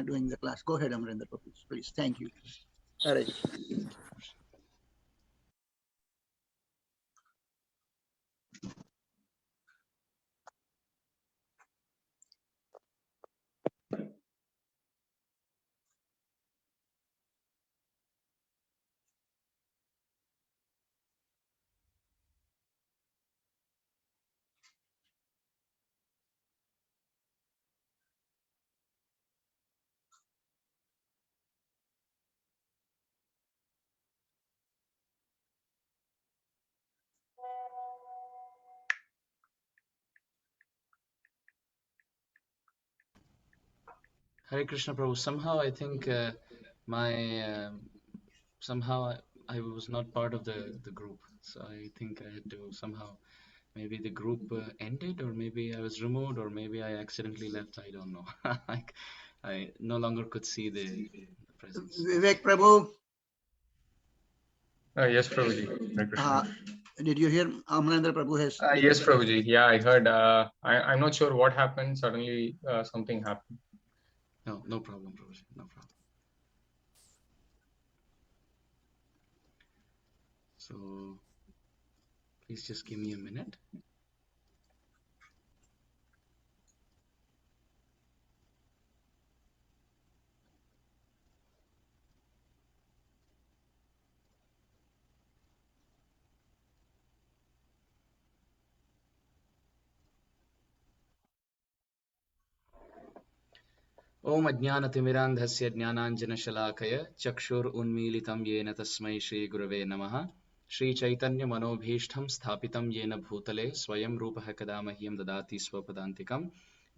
doing the class. Go ahead, Amarendra, please. Thank you. Hare Krishna. Hare Krishna Prabhu. Somehow I think my somehow I was not part of the group, so I think I had to somehow maybe the group ended, or maybe I was removed, or maybe I accidentally left. I don't know. Like I no longer could see the presence. Vivek Prabhu, Yes, Prabhuji. Hare Krishna. did you hear Amarendra Prabhu has? Yes, Prabhuji. Yeah, I heard. I'm not sure what happened. Suddenly, something happened. No problem, Prabhuji. No problem. So please just give me a minute. ओम अज्ञानतिमिरान्धस्य ज्ञानाञ्जनशलाकय चक्षुरुन्मीलितं येन तस्मै श्रीगुरवे नमः श्रीचैतन्यमनोभीष्टं स्थापितं येन भूतले स्वयं रूपः कदा मह्यं ददाति स्वपदान्तिकं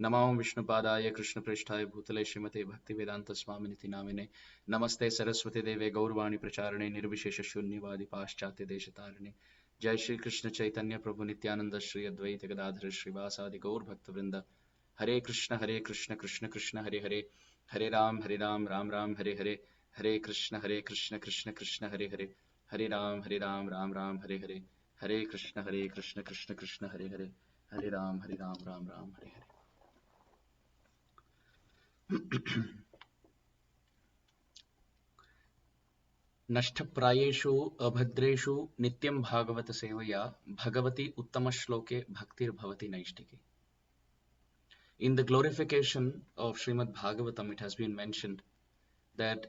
नमो विष्णुपादाय कृष्णप्रेष्ठाय भूतले श्रीमते भक्तिवेदान्तस्वामिनिति नामिने नमस्ते सरस्वती देवे गौरवाणी प्रचारणे निर्विशेषशून्यवादी पाश्चात्यदेशतारिणे जय श्री कृष्ण चैतन्य प्रभु नित्यानंद श्री अद्वैत गदाधर श्रीवासादि गौर भक्तवृंद हरे कृष्ण कृष्ण कृष्ण हरे हरे हरे राम राम राम हरे हरे हरे कृष्ण कृष्ण कृष्ण हरे हरे हरे राम राम राम हरे हरे हरे कृष्ण कृष्ण कृष्ण हरे हरे हरे राम राम राम हरे हरे. नष्टप्रायेषु अभद्रेषु नित्यं भागवत सेवया भगवती उत्तम श्लोके भक्तिर्भवति नैष्टिकी. In the glorification of Srimad Bhagavatam, it has been mentioned that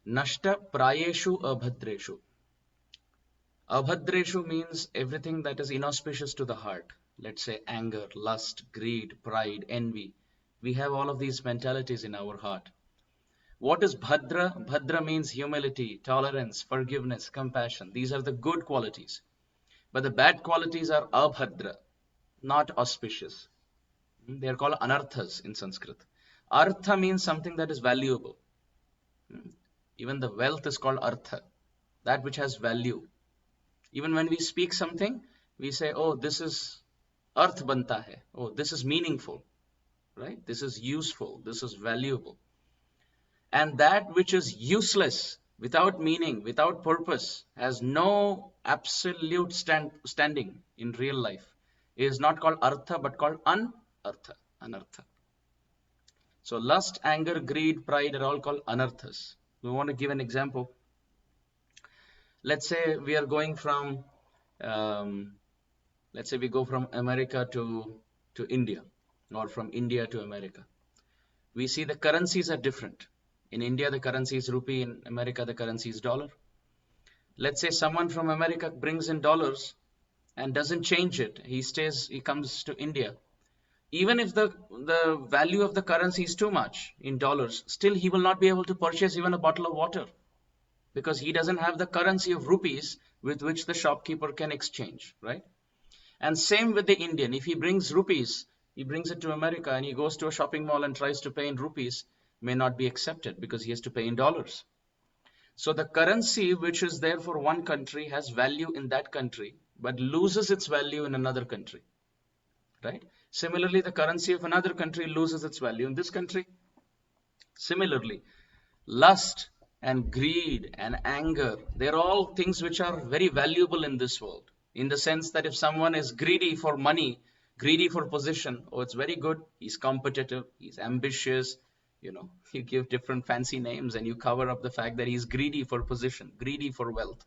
Nashta Prayeshu Abhadreshu. Abhadreshu means everything that is inauspicious to the heart. Let's say anger, lust, greed, pride, envy. We have all of these mentalities in our heart. What is Bhadra? Bhadra means humility, tolerance, forgiveness, compassion. These are the good qualities. But the bad qualities are Abhadra, not auspicious. They are called anarthas in Sanskrit. Artha means something that is valuable. Even the wealth is called artha, that which has value. Even when we speak something, we say, oh, this is arth banta hai. Oh, this is meaningful, right? This is useful. This is valuable. And that which is useless, without meaning, without purpose, has no absolute standing in real life, is not called artha, but called anartha. So lust, anger, greed, pride are all called anarthas. We want to give an example. Let's say we are going from, let's say we go from America to India, or from India to America. We see the currencies are different. In India, the currency is rupee. In America, the currency is dollar. Let's say someone from America brings in dollars and doesn't change it. He comes to India. Even if the value of the currency is too much in dollars, still he will not be able to purchase even a bottle of water, because he doesn't have the currency of rupees with which the shopkeeper can exchange, right? And same with the Indian. If he brings rupees, he brings it to America and he goes to a shopping mall and tries to pay in rupees, may not be accepted because he has to pay in dollars. So the currency which is there for one country has value in that country, but loses its value in another country, right? Similarly, the currency of another country loses its value in this country. Similarly, lust and greed and anger, they're all things which are very valuable in this world, in the sense that if someone is greedy for money, greedy for position, oh, it's very good, he's competitive, he's ambitious, You know, you give different fancy names and you cover up the fact that he's greedy for position, greedy for wealth.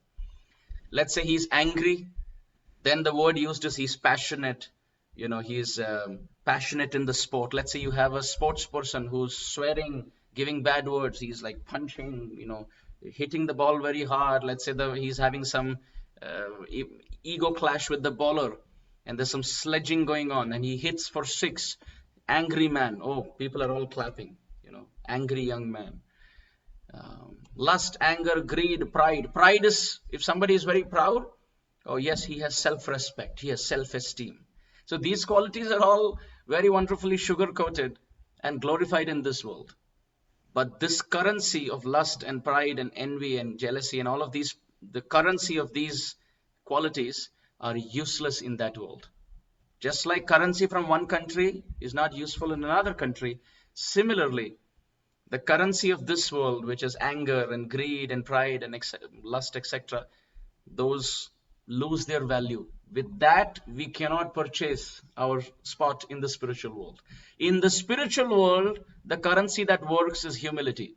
Let's say he's angry, then the word used is he's passionate. You know, he's passionate in the sport. Let's say you have a sports person who's swearing, giving bad words. He's like punching, you know, hitting the ball very hard. Let's say he's having some ego clash with the bowler, and there's some sledging going on, and he hits for 6. Angry man. Oh, people are all clapping. You know, angry young man. Lust, anger, greed, pride. Pride is, if somebody is very proud, oh yes, he has self-respect, he has self-esteem. So these qualities are all very wonderfully sugar-coated and glorified in this world. But this currency of lust and pride and envy and jealousy and all of these, the currency of these qualities are useless in that world. Just like currency from one country is not useful in another country, similarly, the currency of this world, which is anger and greed and pride and lust, etc., those lose their value. With that, we cannot purchase our spot in the spiritual world. In the spiritual world, the currency that works is humility.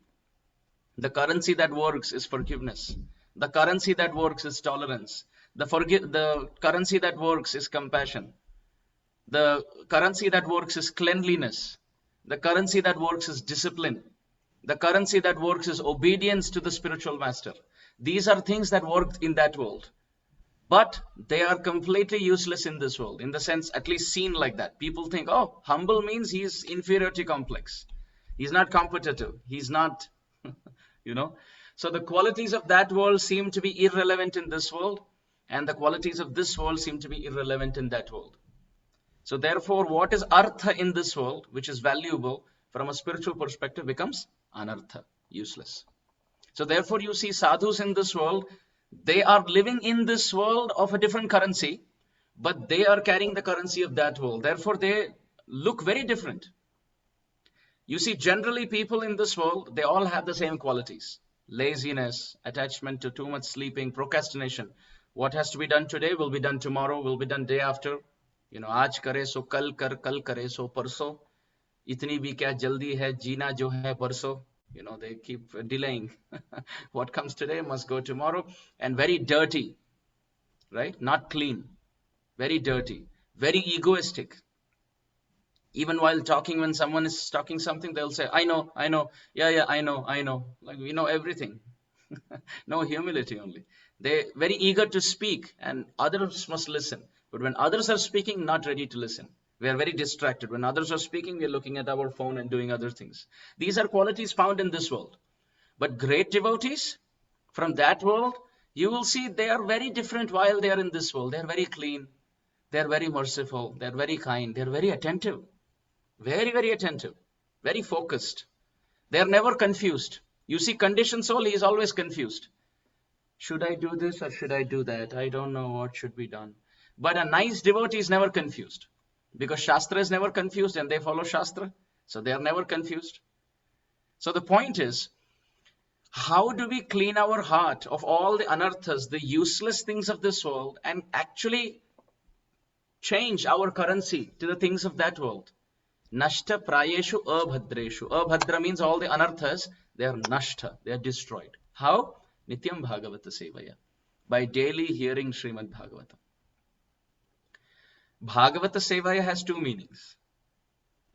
The currency that works is forgiveness. The currency that works is tolerance. The currency that works is compassion. The currency that works is cleanliness. The currency that works is discipline. The currency that works is obedience to the spiritual master. These are things that work in that world. But they are completely useless in this world, in the sense, at least seen like that. People think, oh, humble means he's inferiority complex. He's not competitive. He's not, you know. So the qualities of that world seem to be irrelevant in this world, and the qualities of this world seem to be irrelevant in that world. So therefore, what is artha in this world, which is valuable from a spiritual perspective, becomes anartha, useless. So therefore, you see sadhus in this world, they are living in this world of a different currency, but they are carrying the currency of that world. Therefore, they look very different. You see, generally people in this world, they all have the same qualities. Laziness, attachment to too much sleeping, procrastination. What has to be done today will be done tomorrow, will be done day after. You know, aaj kare so kal kare so parso. Itni bhi kya jaldi hai, jeena jo hai parso. You know, they keep delaying. What comes today must go tomorrow. And very dirty, right? Not clean. Very dirty. Very egoistic. Even while talking, when someone is talking something, they'll say, I know. Yeah, I know. Like, we know everything. No humility only. They're very eager to speak and others must listen. But when others are speaking, not ready to listen. We are very distracted. When others are speaking, we are looking at our phone and doing other things. These are qualities found in this world. But great devotees from that world, you will see they are very different while they are in this world. They are very clean. They are very merciful. They are very kind. They are very attentive. Very, very attentive. Very focused. They are never confused. You see, conditioned soul, he is always confused. Should I do this or should I do that? I don't know what should be done. But a nice devotee is never confused. Because Shastra is never confused and they follow Shastra. So they are never confused. So the point is, how do we clean our heart of all the anarthas, the useless things of this world, and actually change our currency to the things of that world? Nashta prayeshu abhadreshu. Abhadra means all the anarthas, they are nashta, they are destroyed. How? Nityam Bhagavata Sevaya. By daily hearing Srimad Bhagavatam. Bhagavata Sevaya has two meanings.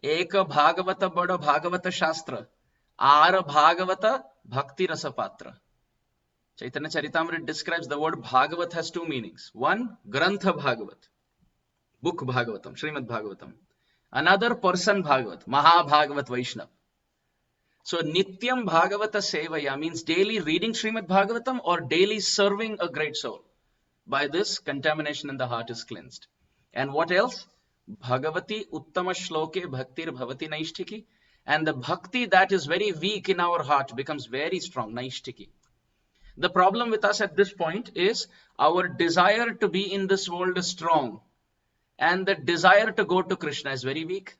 Eka Bhagavata Bada Bhagavata Shastra. Ara Bhagavata Bhakti Rasa Patra. Chaitanya Charitamrita describes the word Bhagavat has two meanings. One, Grantha Bhagavat. Book Bhagavatam, Srimad Bhagavatam. Another person Bhagavat, Maha Bhagavat Vaishnava. So Nityam Bhagavata Sevaya means daily reading Srimad Bhagavatam or daily serving a great soul. By this, contamination in the heart is cleansed. And what else? Bhagavati Uttama Shloke Bhaktir Bhavati Naishtiki. And the bhakti that is very weak in our heart becomes very strong, Naishtiki. The problem with us at this point is our desire to be in this world is strong. And the desire to go to Krishna is very weak.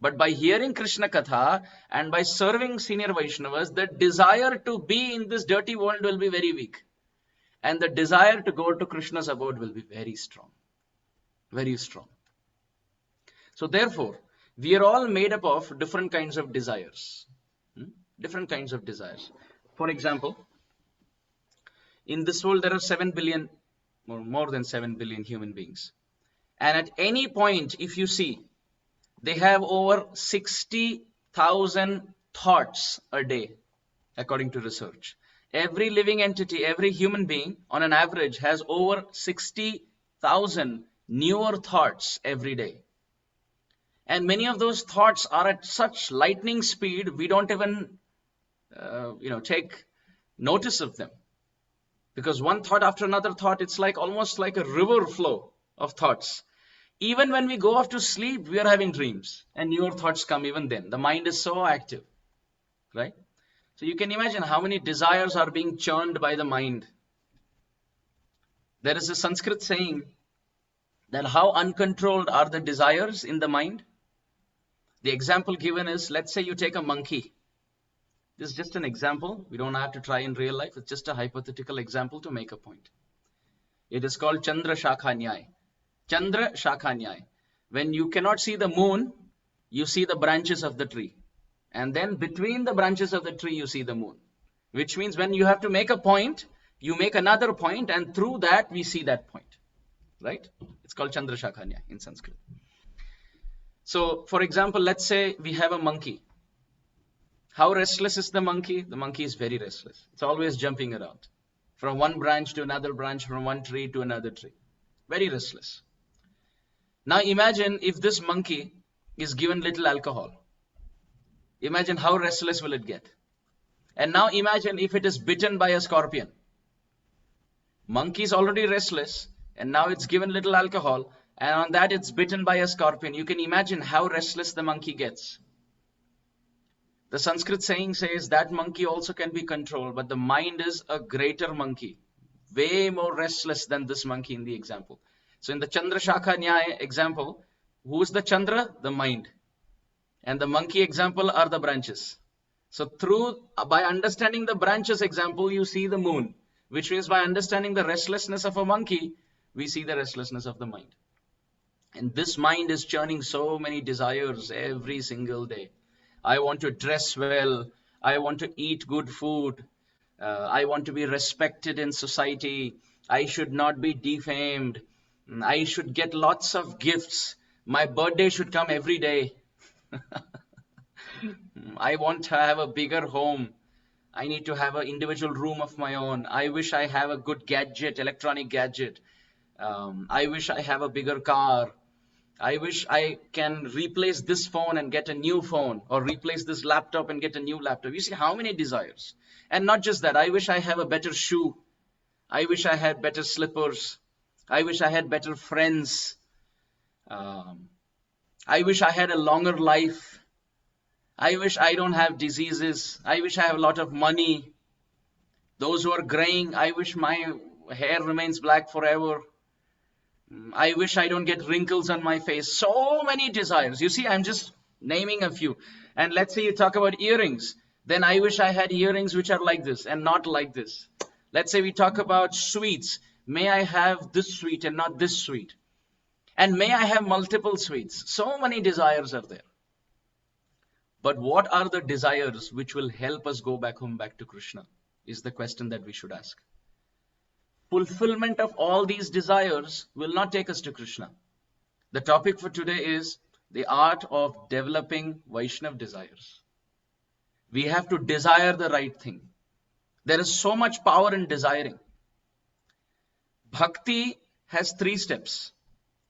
But by hearing Krishna Katha and by serving senior Vaishnavas, the desire to be in this dirty world will be very weak. And the desire to go to Krishna's abode will be very strong. Very strong. So therefore, We are all made up of different kinds of desires. Different kinds of desires. For example, in this world there are 7 billion or more than 7 billion human beings. And at any point, if you see, they have over 60,000 thoughts a day, according to research. Every living entity, every human being, on an average, has over 60,000 newer thoughts every day. And many of those thoughts are at such lightning speed, we don't even, take notice of them. Because one thought after another thought, it's like almost like a river flow of thoughts. Even when we go off to sleep, we are having dreams, and newer thoughts come even then. The mind is so active, right? So you can imagine how many desires are being churned by the mind. There is a Sanskrit saying that how uncontrolled are the desires in the mind. The example given is, let's say you take a monkey. This is just an example. We don't have to try in real life. It's just a hypothetical example to make a point. It is called Chandra Shakha Nyaya. Chandra Shakha Nyaya. When you cannot see the moon, you see the branches of the tree. And then between the branches of the tree, you see the moon. Which means when you have to make a point, you make another point, and through that, we see that point. Right? It's called Chandra Shakha Nyaya in Sanskrit. So, for example, let's say we have a monkey. How restless is the monkey? The monkey is very restless. It's always jumping around. From one branch to another branch, from one tree to another tree. Very restless. Now imagine if this monkey is given little alcohol. Imagine how restless will it get. And now imagine if it is bitten by a scorpion. Monkey is already restless, and now it's given little alcohol, and on that it's bitten by a scorpion. You can imagine how restless the monkey gets. The Sanskrit saying says that monkey also can be controlled, but the mind is a greater monkey, way more restless than this monkey in the example. So in the Chandra Shakha Nyaya example, who's the Chandra? The mind. And the monkey example are the branches. So by understanding the branches example, you see the moon, which means by understanding the restlessness of a monkey, we see the restlessness of the mind. And this mind is churning so many desires every single day. I want to dress well. I want to eat good food. I want to be respected in society. I should not be defamed. I should get lots of gifts. My birthday should come every day. I want to have a bigger home. I need to have an individual room of my own. I wish I have a good gadget, electronic gadget. I wish I have a bigger car. I wish I can replace this phone and get a new phone, or replace this laptop and get a new laptop. You see how many desires. And not just that, I wish I have a better shoe. I wish I had better slippers. I wish I had better friends. I wish I had a longer life. I wish I don't have diseases. I wish I have a lot of money. Those who are graying, I wish my hair remains black forever. I wish I don't get wrinkles on my face. So many desires. You see, I'm just naming a few. And let's say you talk about earrings. Then I wish I had earrings which are like this and not like this. Let's say we talk about sweets. May I have this sweet and not this sweet. And may I have multiple sweets. So many desires are there. But what are the desires which will help us go back home, back to Krishna, is the question that we should ask. Fulfillment of all these desires will not take us to Krishna. The topic for today is the art of developing Vaishnava desires. We have to desire the right thing. There is so much power in desiring. Bhakti has 3 steps.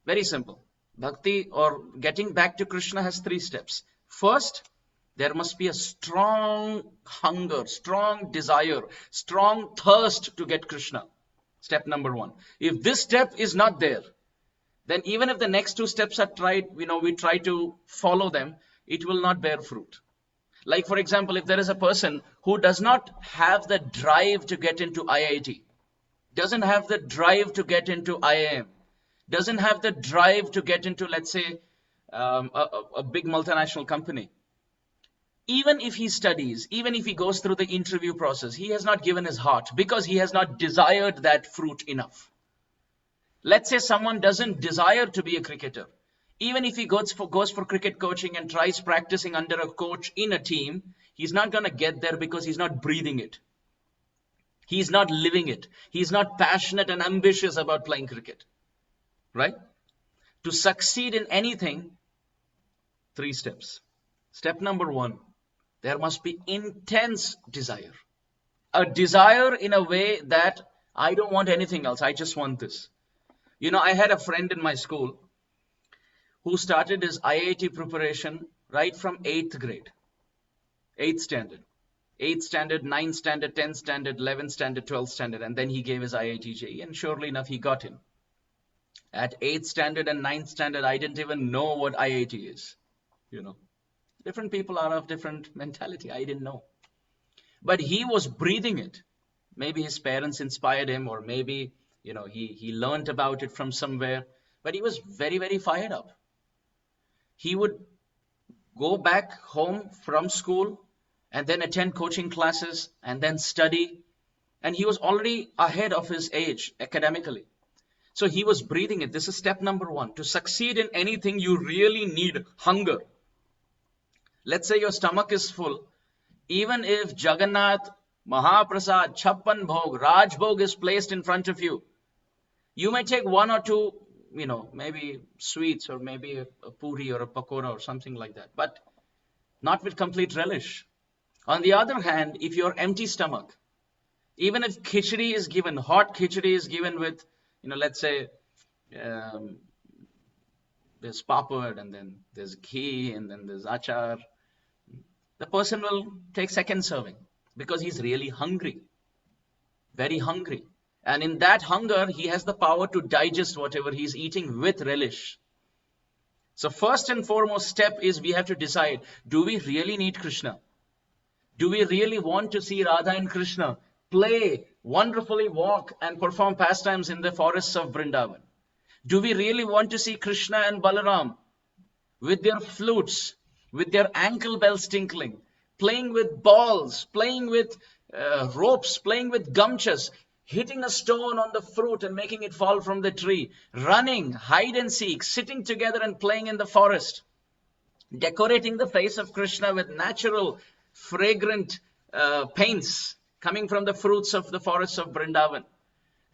Very simple. Bhakti, or getting back to Krishna, has 3 steps. First, there must be a strong hunger, strong desire, strong thirst to get Krishna. Step number 1. If this step is not there, then even if the next 2 steps are tried, we try to follow them, it will not bear fruit. Like, for example, if there is a person who does not have the drive to get into IIT, doesn't have the drive to get into IIM, doesn't have the drive to get into, let's say, a big multinational company, even if he studies, even if he goes through the interview process, he has not given his heart because he has not desired that fruit enough. Let's say someone doesn't desire to be a cricketer. Even if he goes for cricket coaching and tries practicing under a coach in a team, he's not going to get there because he's not breathing it. He's not living it. He's not passionate and ambitious about playing cricket. Right? To succeed in anything, 3 steps. Step number 1, there must be intense desire. A desire in a way that I don't want anything else. I just want this. You know, I had a friend in my school who started his IIT preparation right from 8th grade, 8th standard. 8th standard, 9th standard, 10th standard, 11th standard, 12th standard, and then he gave his IIT JEE, and surely enough, he got in. At 8th standard and 9th standard, I didn't even know what IIT is. You know, different people are of different mentality. I didn't know. But he was breathing it. Maybe his parents inspired him, or maybe, you know, he learned about it from somewhere. But he was very, very fired up. He would go back home from school and then attend coaching classes and then study. And he was already ahead of his age academically. So he was breathing it. This is step number 1. To succeed in anything, you really need hunger. Let's say your stomach is full. Even if Jagannath, Mahaprasad, Chappan Bhog, Raj Bhog is placed in front of you, you may take 1 or 2, you know, maybe sweets or maybe a puri or a pakora or something like that, but not with complete relish. On the other hand, if you're empty stomach, even if khichdi is given, hot khichdi is given with, you know, let's say there's papad and then there's ghee and then there's achar, the person will take second serving because he's really hungry, very hungry. And in that hunger, he has the power to digest whatever he's eating with relish. So first and foremost step is we have to decide, do we really need Krishna? Do we really want to see Radha and Krishna play, wonderfully walk and perform pastimes in the forests of Vrindavan? Do we really want to see Krishna and Balaram with their flutes, with their ankle bells tinkling, playing with balls, playing with ropes, playing with gamchas, hitting a stone on the fruit and making it fall from the tree, running, hide and seek, sitting together and playing in the forest, decorating the face of Krishna with natural, fragrant paints coming from the fruits of the forests of Vrindavan?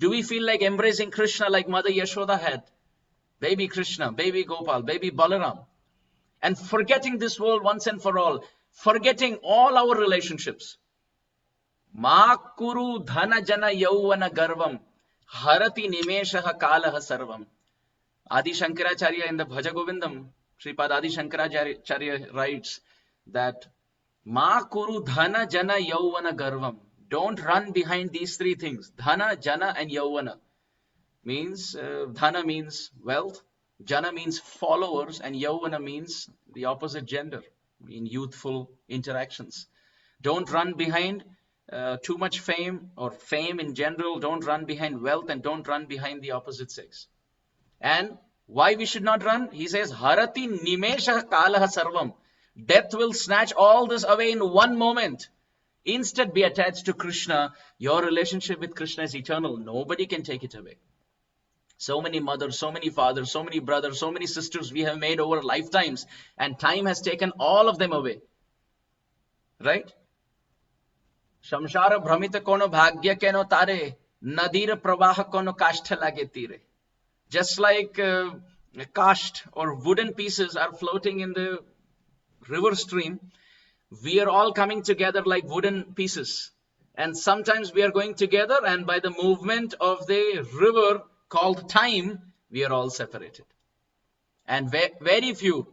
Do we feel like embracing Krishna like Mother Yashoda had? Baby Krishna, baby Gopal, baby Balaram. And forgetting this world once and for all, forgetting all our relationships. Ma kuru dhana jana yauvana garvam, harati nimeshaha kalaha sarvam. Adi Shankaracharya in the Bhaja Govindam, Sripad Adi Shankaracharya writes that Ma kuru dhana jana yauvana garvam. Don't run behind these 3 things. Dhana, jana and yauvana. Means, dhana means wealth, jana means followers, and yauvana means the opposite gender in youthful interactions. Don't run behind too much fame or fame in general. Don't run behind wealth and don't run behind the opposite sex. And why we should not run? He says, Harati nimesha kalaha sarvam. Death will snatch all this away in one moment. Instead, be attached to Krishna. Your relationship with Krishna is eternal. Nobody can take it away. So many mothers, so many fathers, so many brothers, so many sisters we have made over lifetimes, and time has taken all of them away. Right? Shamshara bhramita kono bhagya keno tare, nadir pravaha kono kashtha lage tire. Just like kasht or wooden pieces are floating in the river stream, we are all coming together like wooden pieces. And sometimes we are going together, and by the movement of the river called time, we are all separated. And very few,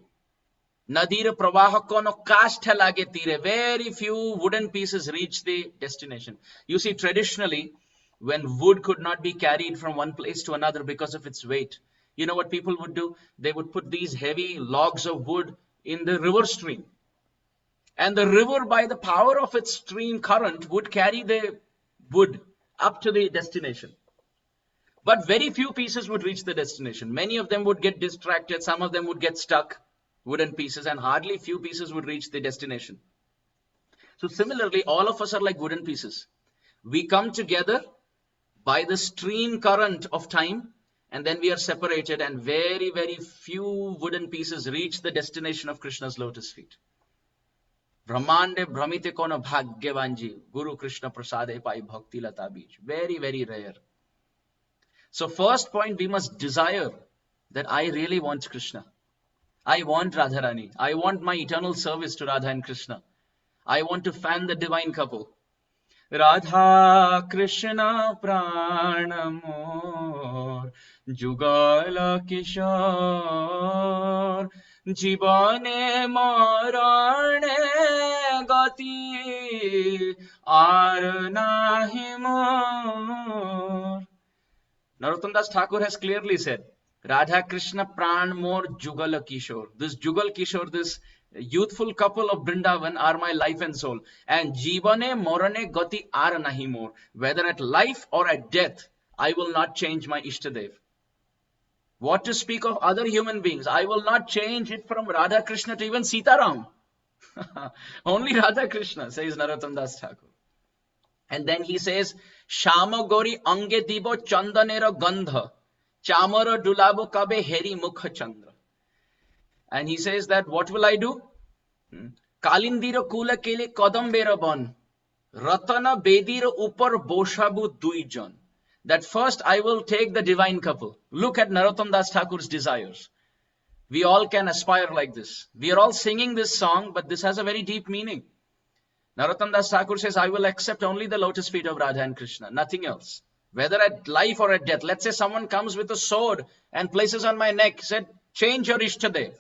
Nadira pravaha kono kashtha lage tire, very few wooden pieces reach the destination. You see, traditionally, when wood could not be carried from one place to another because of its weight, you know what people would do? They would put these heavy logs of wood in the river stream. And the river, by the power of its stream current, would carry the wood up to the destination. But very few pieces would reach the destination. Many of them would get distracted. Some of them would get stuck, wooden pieces, and hardly few pieces would reach the destination. So similarly, all of us are like wooden pieces. We come together by the stream current of time, and then we are separated, and very, very few wooden pieces reach the destination of Krishna's lotus feet. Brahmande Brahmite kono bhagyavanji, Guru Krishna prasade pai bhakti lata bij. Very, very rare. So first point, we must desire that I really want Krishna. I want Radharani. I want my eternal service to Radha and Krishna. I want to fan the divine couple. Radha Krishna pranamor Jugala Kishore Jibane marane gati ar nahi more. Narottam Das Thakur has clearly said, Radha Krishna Pran More Jugal Kishore. This Jugal Kishore, this youthful couple of Vrindavan are my life and soul. And Jivane Morane Gati Ar Nahi More. Whether at life or at death, I will not change my Ishtadev. What to speak of other human beings? I will not change it from Radha Krishna to even Sitaram. Only Radha Krishna, says Narottam Das Thakur. And then he says, Shama Gori Ange Dibo Chandanera Gandha. Chamara Dulabo Kabe Heri Mukha Chandra. And he says that what will I do? Kalindira Kula Kele Kadambera Ban. Ratana Bedira Upar Boshabu Duijan. That first I will take the divine couple. Look at Narottam Das Thakur's desires. We all can aspire like this. We are all singing this song, but this has a very deep meaning. Narottam Das Thakur says, I will accept only the lotus feet of Radha and Krishna, nothing else. Whether at life or at death. Let's say someone comes with a sword and places on my neck, said, change your Ishtadev.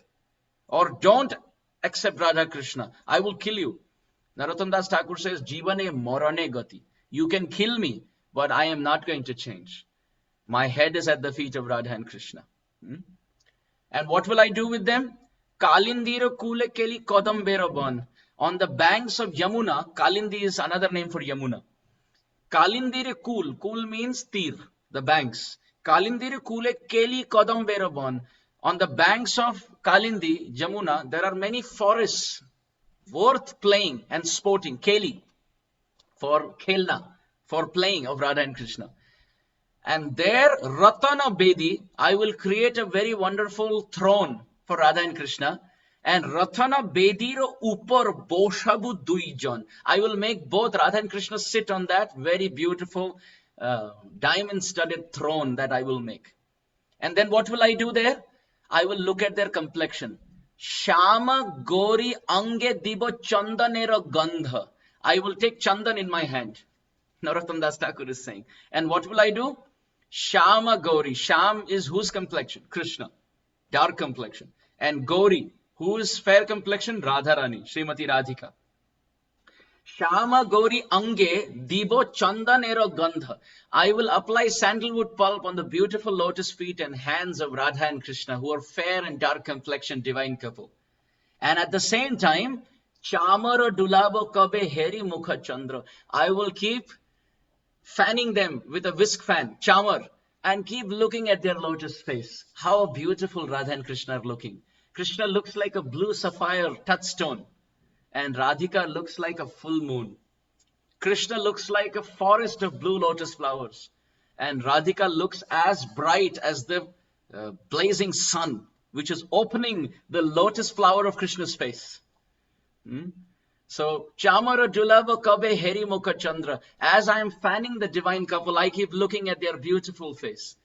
Or don't accept Radha Krishna. I will kill you. Narottam Das Thakur says, Jivane morane gati. You can kill me, but I am not going to change. My head is at the feet of Radha and Krishna. And what will I do with them? Kalindira kule keli kodambera ban. On the banks of Yamuna, Kalindi is another name for Yamuna. Kalindire Kul. Kul means tir, the banks. Kalindire Kule Keli Kodambera Ban. On the banks of Kalindi, Jamuna, there are many forests worth playing and sporting. Keli, for Khelna, for playing of Radha and Krishna. And there, Ratana Bedi, I will create a very wonderful throne for Radha and Krishna. And Ratana Bedira Upar Boshabu Duijan. I will make both Radha and Krishna sit on that very beautiful diamond-studded throne that I will make. And then what will I do there? I will look at their complexion. Shama Gori Ange Dibo Chandanera Gandha. I will take Chandan in my hand. Narottam Das Thakur is saying. And what will I do? Shama Gori. Sham is whose complexion? Krishna. Dark complexion. And Gori. Who is fair complexion? Radharani, Srimati Radhika. Shama Gauri Ange Dibo Chandanero Gandha. I will apply sandalwood pulp on the beautiful lotus feet and hands of Radha and Krishna, who are fair and dark complexion divine couple. And at the same time, Chamara Dulabo Kabe Heri Mukha Chandra. I will keep fanning them with a whisk fan, chamar, and keep looking at their lotus face. How beautiful Radha and Krishna are looking. Krishna looks like a blue sapphire touchstone, and Radhika looks like a full moon. Krishna looks like a forest of blue lotus flowers, and Radhika looks as bright as the blazing sun, which is opening the lotus flower of Krishna's face. So, Chamara Dulava Kabe Heri Mukha Chandra. As I am fanning the divine couple, I keep looking at their beautiful face.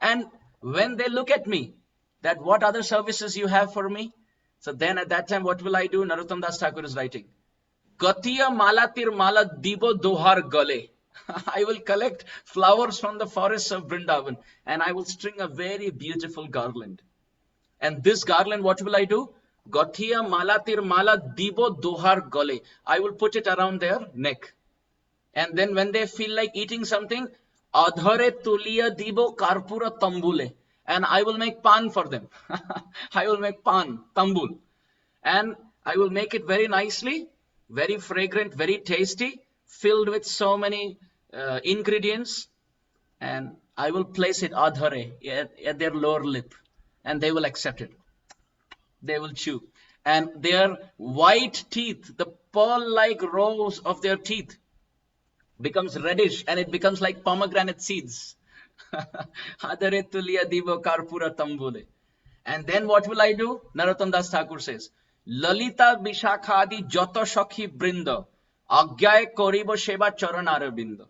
And when they look at me, that what other services you have for me? So then at that time, what will I do? Narottam Das Thakur is writing. Gatiya malatir mala dibo dohar gale. I will collect flowers from the forests of Vrindavan and I will string a very beautiful garland. And this garland, what will I do? Gatiya malatir mala dibo dohar gale. I will put it around their neck. And then when they feel like eating something, adhare tuliya dibo karpura tambule. And I will make pan for them. I will make pan, tambul. And I will make it very nicely, very fragrant, very tasty, filled with so many ingredients. And I will place it adhare at their lower lip. And they will accept it. They will chew. And their white teeth, the pearl-like rows of their teeth, becomes reddish and it becomes like pomegranate seeds. Adare tuliya divo karpura tambule. And then what will I do? Narottam Das Thakur says, Lalita Bishakhadi Joto Shakhi Brinda Agyaye Koribo Sheba Charan Arabinda.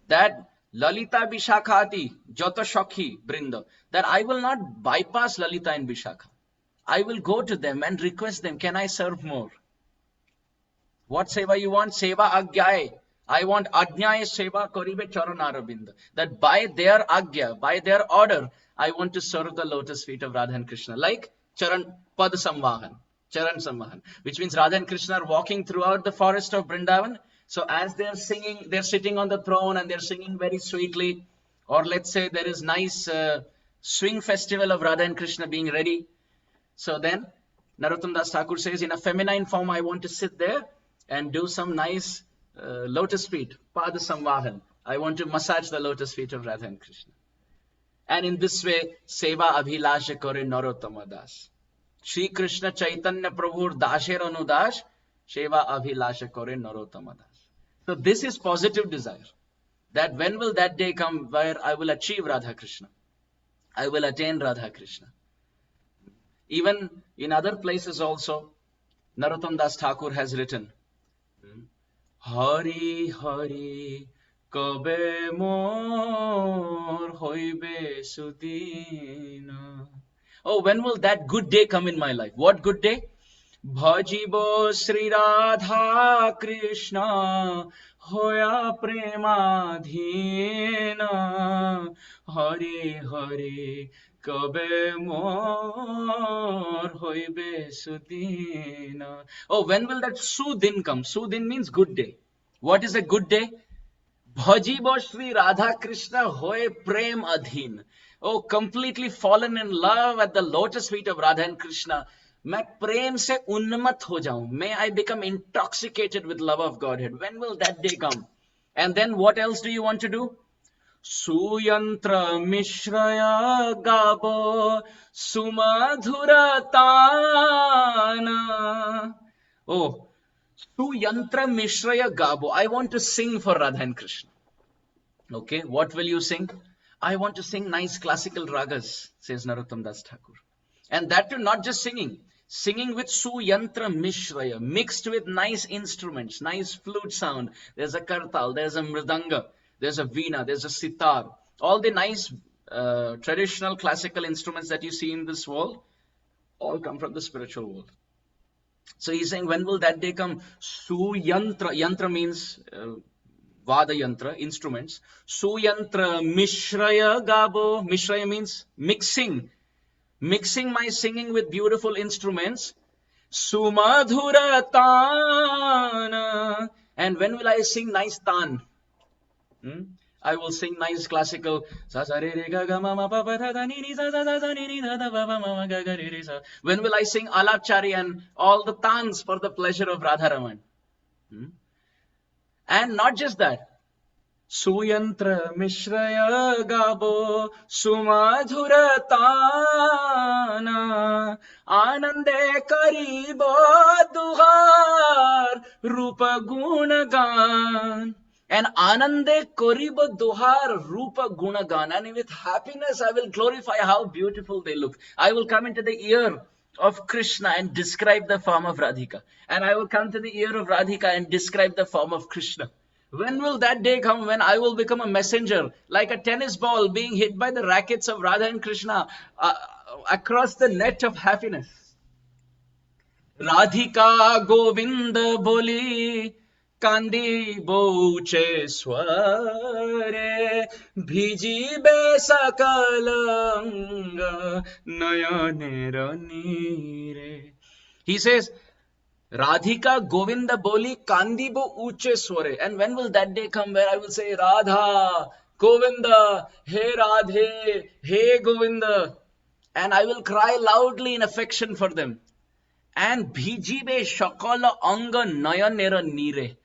That Lalita Bishakhati Joto Shakhi Brinda. That I will not bypass Lalita and Bishakha. I will go to them and request them, can I serve more? What seva you want? Seva Agyaye. I want Ajnaye Seva Koribe Charan Arabinda. That by their Agya, by their order, I want to serve the lotus feet of Radha and Krishna. Like Charan Pad Samvahan. Charan Samvahan. Which means Radha and Krishna are walking throughout the forest of Vrindavan. So as they're singing, they're sitting on the throne and they're singing very sweetly. Or let's say there is nice swing festival of Radha and Krishna being ready. So then Narottam Das Thakur says, in a feminine form, I want to sit there and do some nice lotus feet, Pada Samvahan. I want to massage the lotus feet of Radha and Krishna. And in this way, Seva Abhilasha Kore Narottama Das. Shri Krishna Chaitanya Prabhur Dasher Anudash, Seva Abhilasha Kore Narottama Das. So this is positive desire. That when will that day come where I will achieve Radha Krishna? I will attain Radha Krishna. Even in other places also, Narottam Das Thakur has written, Hari Hari Kabe Mor Hoibe Sudina. Oh, when will that good day come in my life? What good day? Bhajibo Sri Radha Krishna Hoya Premadhina. Hari Hari Kabe Mor Hoibe Sudina. Oh, when will that Sudin come? Sudin means good day. What is a good day? Bhajibo Sri Radha Krishna Hoye Prem Adhin. Oh, completely fallen in love at the lotus feet of Radha and Krishna. मैं प्रेम से उन्मत्त हो जाऊं. May I become intoxicated with love of Godhead. When will that day come? And then what else do you want to do? Suyantra Mishraya Gabo Sumadhuratana. Oh, Suyantra Mishraya Gabo. I want to sing for Radha and Krishna. Okay, what will you sing? I want to sing nice classical ragas, says Narottam Das Thakur. And that too, not just singing. Singing with Suyantra Mishraya, mixed with nice instruments, nice flute sound. There's a kartal, there's a mridanga, there's a veena, there's a sitar. All the nice traditional classical instruments that you see in this world, all come from the spiritual world. So he's saying, when will that day come? Suyantra, yantra means Vada yantra, instruments. Suyantra Mishraya Gabo, Mishraya means mixing. Mixing my singing with beautiful instruments. Sumadhuratana. And when will I sing nice tan? I will sing nice classical. When will I sing Alapchari and all the tans for the pleasure of Radharaman? And not just that. Suyantra Mishraya Gabo Sumadhuratana Anande Karibo Duhar Rupa Gunagan. And Anande Koribo Duhar Rupa Gunagan. And with happiness I will glorify how beautiful they look. I will come into the ear of Krishna and describe the form of Radhika. And I will come to the ear of Radhika and describe the form of Krishna. When will that day come when I will become a messenger, like a tennis ball being hit by the rackets of Radha and Krishna across the net of happiness? Radhika Govinda Boli Kandi Bouche Sware Bhijibe Sakalanga Nayane Ranire. He says, Radhika Govinda Boli Kandibo Uche Sware. And when will that day come where I will say, Radha, Govinda, Hey Radhe, Hey Govinda. And I will cry loudly in affection for them. And Bhijibe Shakala Anga Nayanera Nire.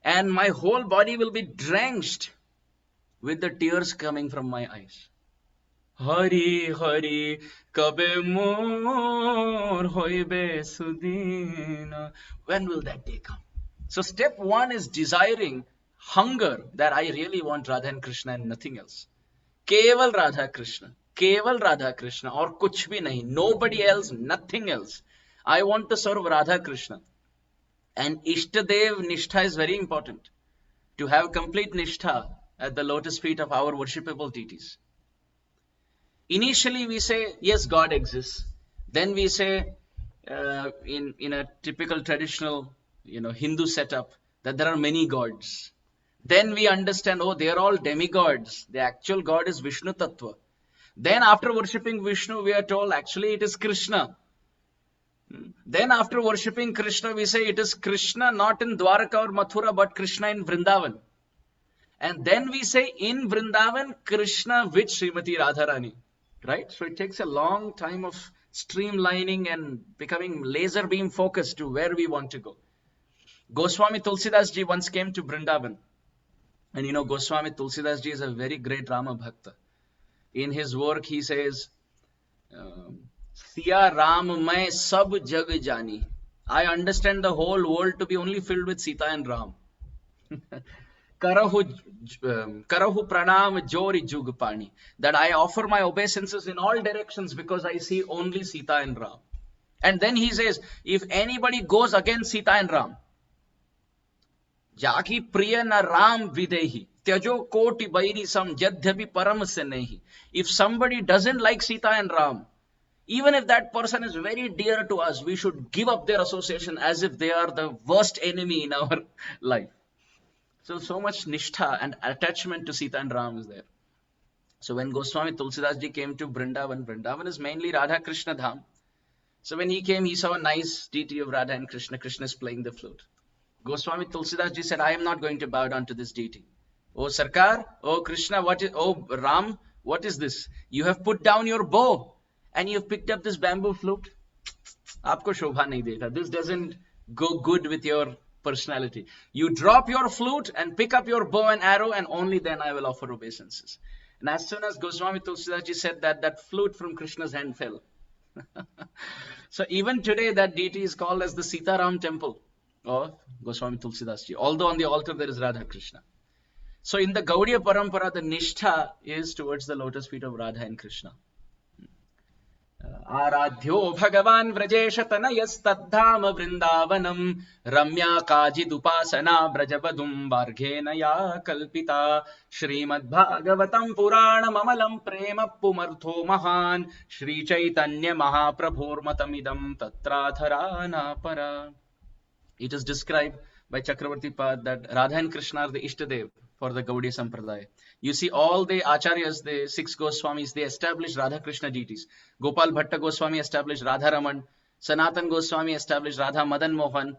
And my whole body will be drenched with the tears coming from my eyes. Hari Hari Kabe Mor Hoibe Sudina. When will that day come? So step one is desiring, hunger, that I really want Radha and Krishna and nothing else. केवल राधा कृष्ण और कुछ भी नहीं. Nobody else, nothing else. I want to serve Radha Krishna. And Ishtadev Nishtha is very important. To have complete Nishtha at the lotus feet of our worshipable deities. Initially we say, yes, God exists. Then we say, in a typical traditional, Hindu setup, that there are many gods. Then we understand, oh, they are all demigods. The actual God is Vishnu Tattva. Then after worshipping Vishnu, we are told, actually it is Krishna. Then after worshipping Krishna, we say it is Krishna not in Dwaraka or Mathura, but Krishna in Vrindavan. And then we say in Vrindavan, Krishna with Srimati Radharani. Right? So it takes a long time of streamlining and becoming laser beam focused to where we want to go. Goswami Tulsidas ji once came to Vrindavan. And Goswami Tulsidas ji is a very great Rama Bhakta. In his work, he says, Siya Ram Mai Sab Jag Jani. I understand the whole world to be only filled with Sita and Ram. Karahu pranam jori jug pani. That I offer my obeisances in all directions because I see only Sita and Ram. And then he says, if anybody goes against Sita and Ram, Jaki priya na Ram videhi, tyajo koti bairi sam jadhyapi param se nahi. If somebody doesn't like Sita and Ram, even if that person is very dear to us, we should give up their association as if they are the worst enemy in our life. So much nishtha and attachment to Sita and Ram is there. So when Goswami Tulsidas ji came to Vrindavan is mainly Radha Krishna Dham. So when he came, he saw a nice deity of Radha and Krishna. Krishna is playing the flute. Goswami Tulsidas ji said, I am not going to bow down to this deity. Oh Sarkar, oh Krishna, oh Ram, what is this? You have put down your bow and you have picked up this bamboo flute. Aapko shobha nahi deta. This doesn't go good with your personality. You drop your flute and pick up your bow and arrow, and only then I will offer obeisances. And as soon as Goswami Tulsidas ji said that, that flute from Krishna's hand fell. So even today that deity is called as the Sitaram temple of Goswami Tulsidas ji. Although on the altar there is Radha Krishna. So in the Gaudiya Parampara, the Nishtha is towards the lotus feet of Radha and Krishna. Aradhyo Bhagavan Vrajesha Tanayastadhama Vrindavanam Ramya Kajidupasana Brajavadum Varghenaya Kalpita Srimad Bhagavatam Puranam Amalam Prema Pumartho Mahan Shri Chaitanya Mahaprabhur Matamidam Tatratharana Para. It is described by Chakravarti Pad that Radha and Krishna are the Ishtadev for the Gaudiya Sampradaya. You see, all the Acharyas, the 6 Goswamis, they established Radha Krishna deities. Gopal Bhatta Goswami established Radha Raman. Sanatan Goswami established Radha Madan Mohan.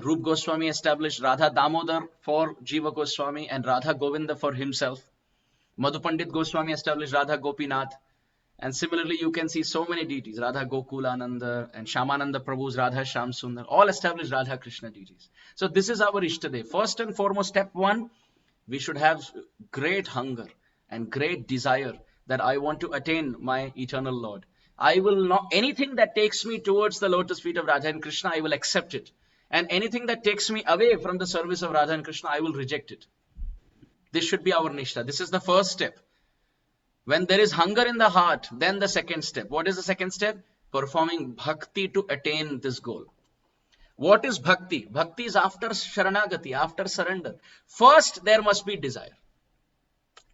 Rup Goswami established Radha Damodar for Jiva Goswami and Radha Govinda for himself. Madhu Pandit Goswami established Radha Gopinath. And similarly, you can see so many deities, Radha Gokulananda and Shamananda Prabhu's Radha Sham Sundar, all established Radha Krishna deities. So this is our Ishtadev. First and foremost, step 1, we should have great hunger and great desire that I want to attain my eternal Lord. I will not, anything that takes me towards the lotus feet of Radha and Krishna, I will accept it. And anything that takes me away from the service of Radha and Krishna, I will reject it. This should be our Nishtha. This is the first step. When there is hunger in the heart, then the second step. What is the second step? Performing bhakti to attain this goal. What is bhakti? Bhakti is after sharanagati, after surrender. First, there must be desire.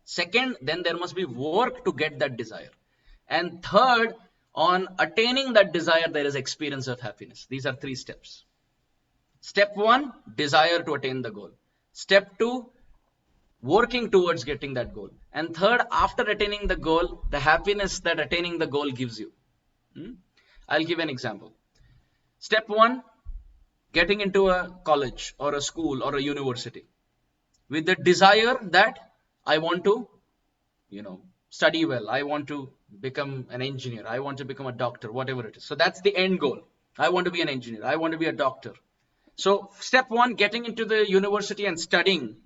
Second, then there must be work to get that desire. And third, on attaining that desire, there is experience of happiness. These are 3 steps. Step 1, desire to attain the goal. Step 2, working towards getting that goal. And third, after attaining the goal, the happiness that attaining the goal gives you. I'll give an example. Step 1, getting into a college or a school or a university with the desire that I want to, study well. I want to become an engineer. I want to become a doctor, whatever it is. So that's the end goal. I want to be an engineer. I want to be a doctor. So step 1, getting into the university and studying,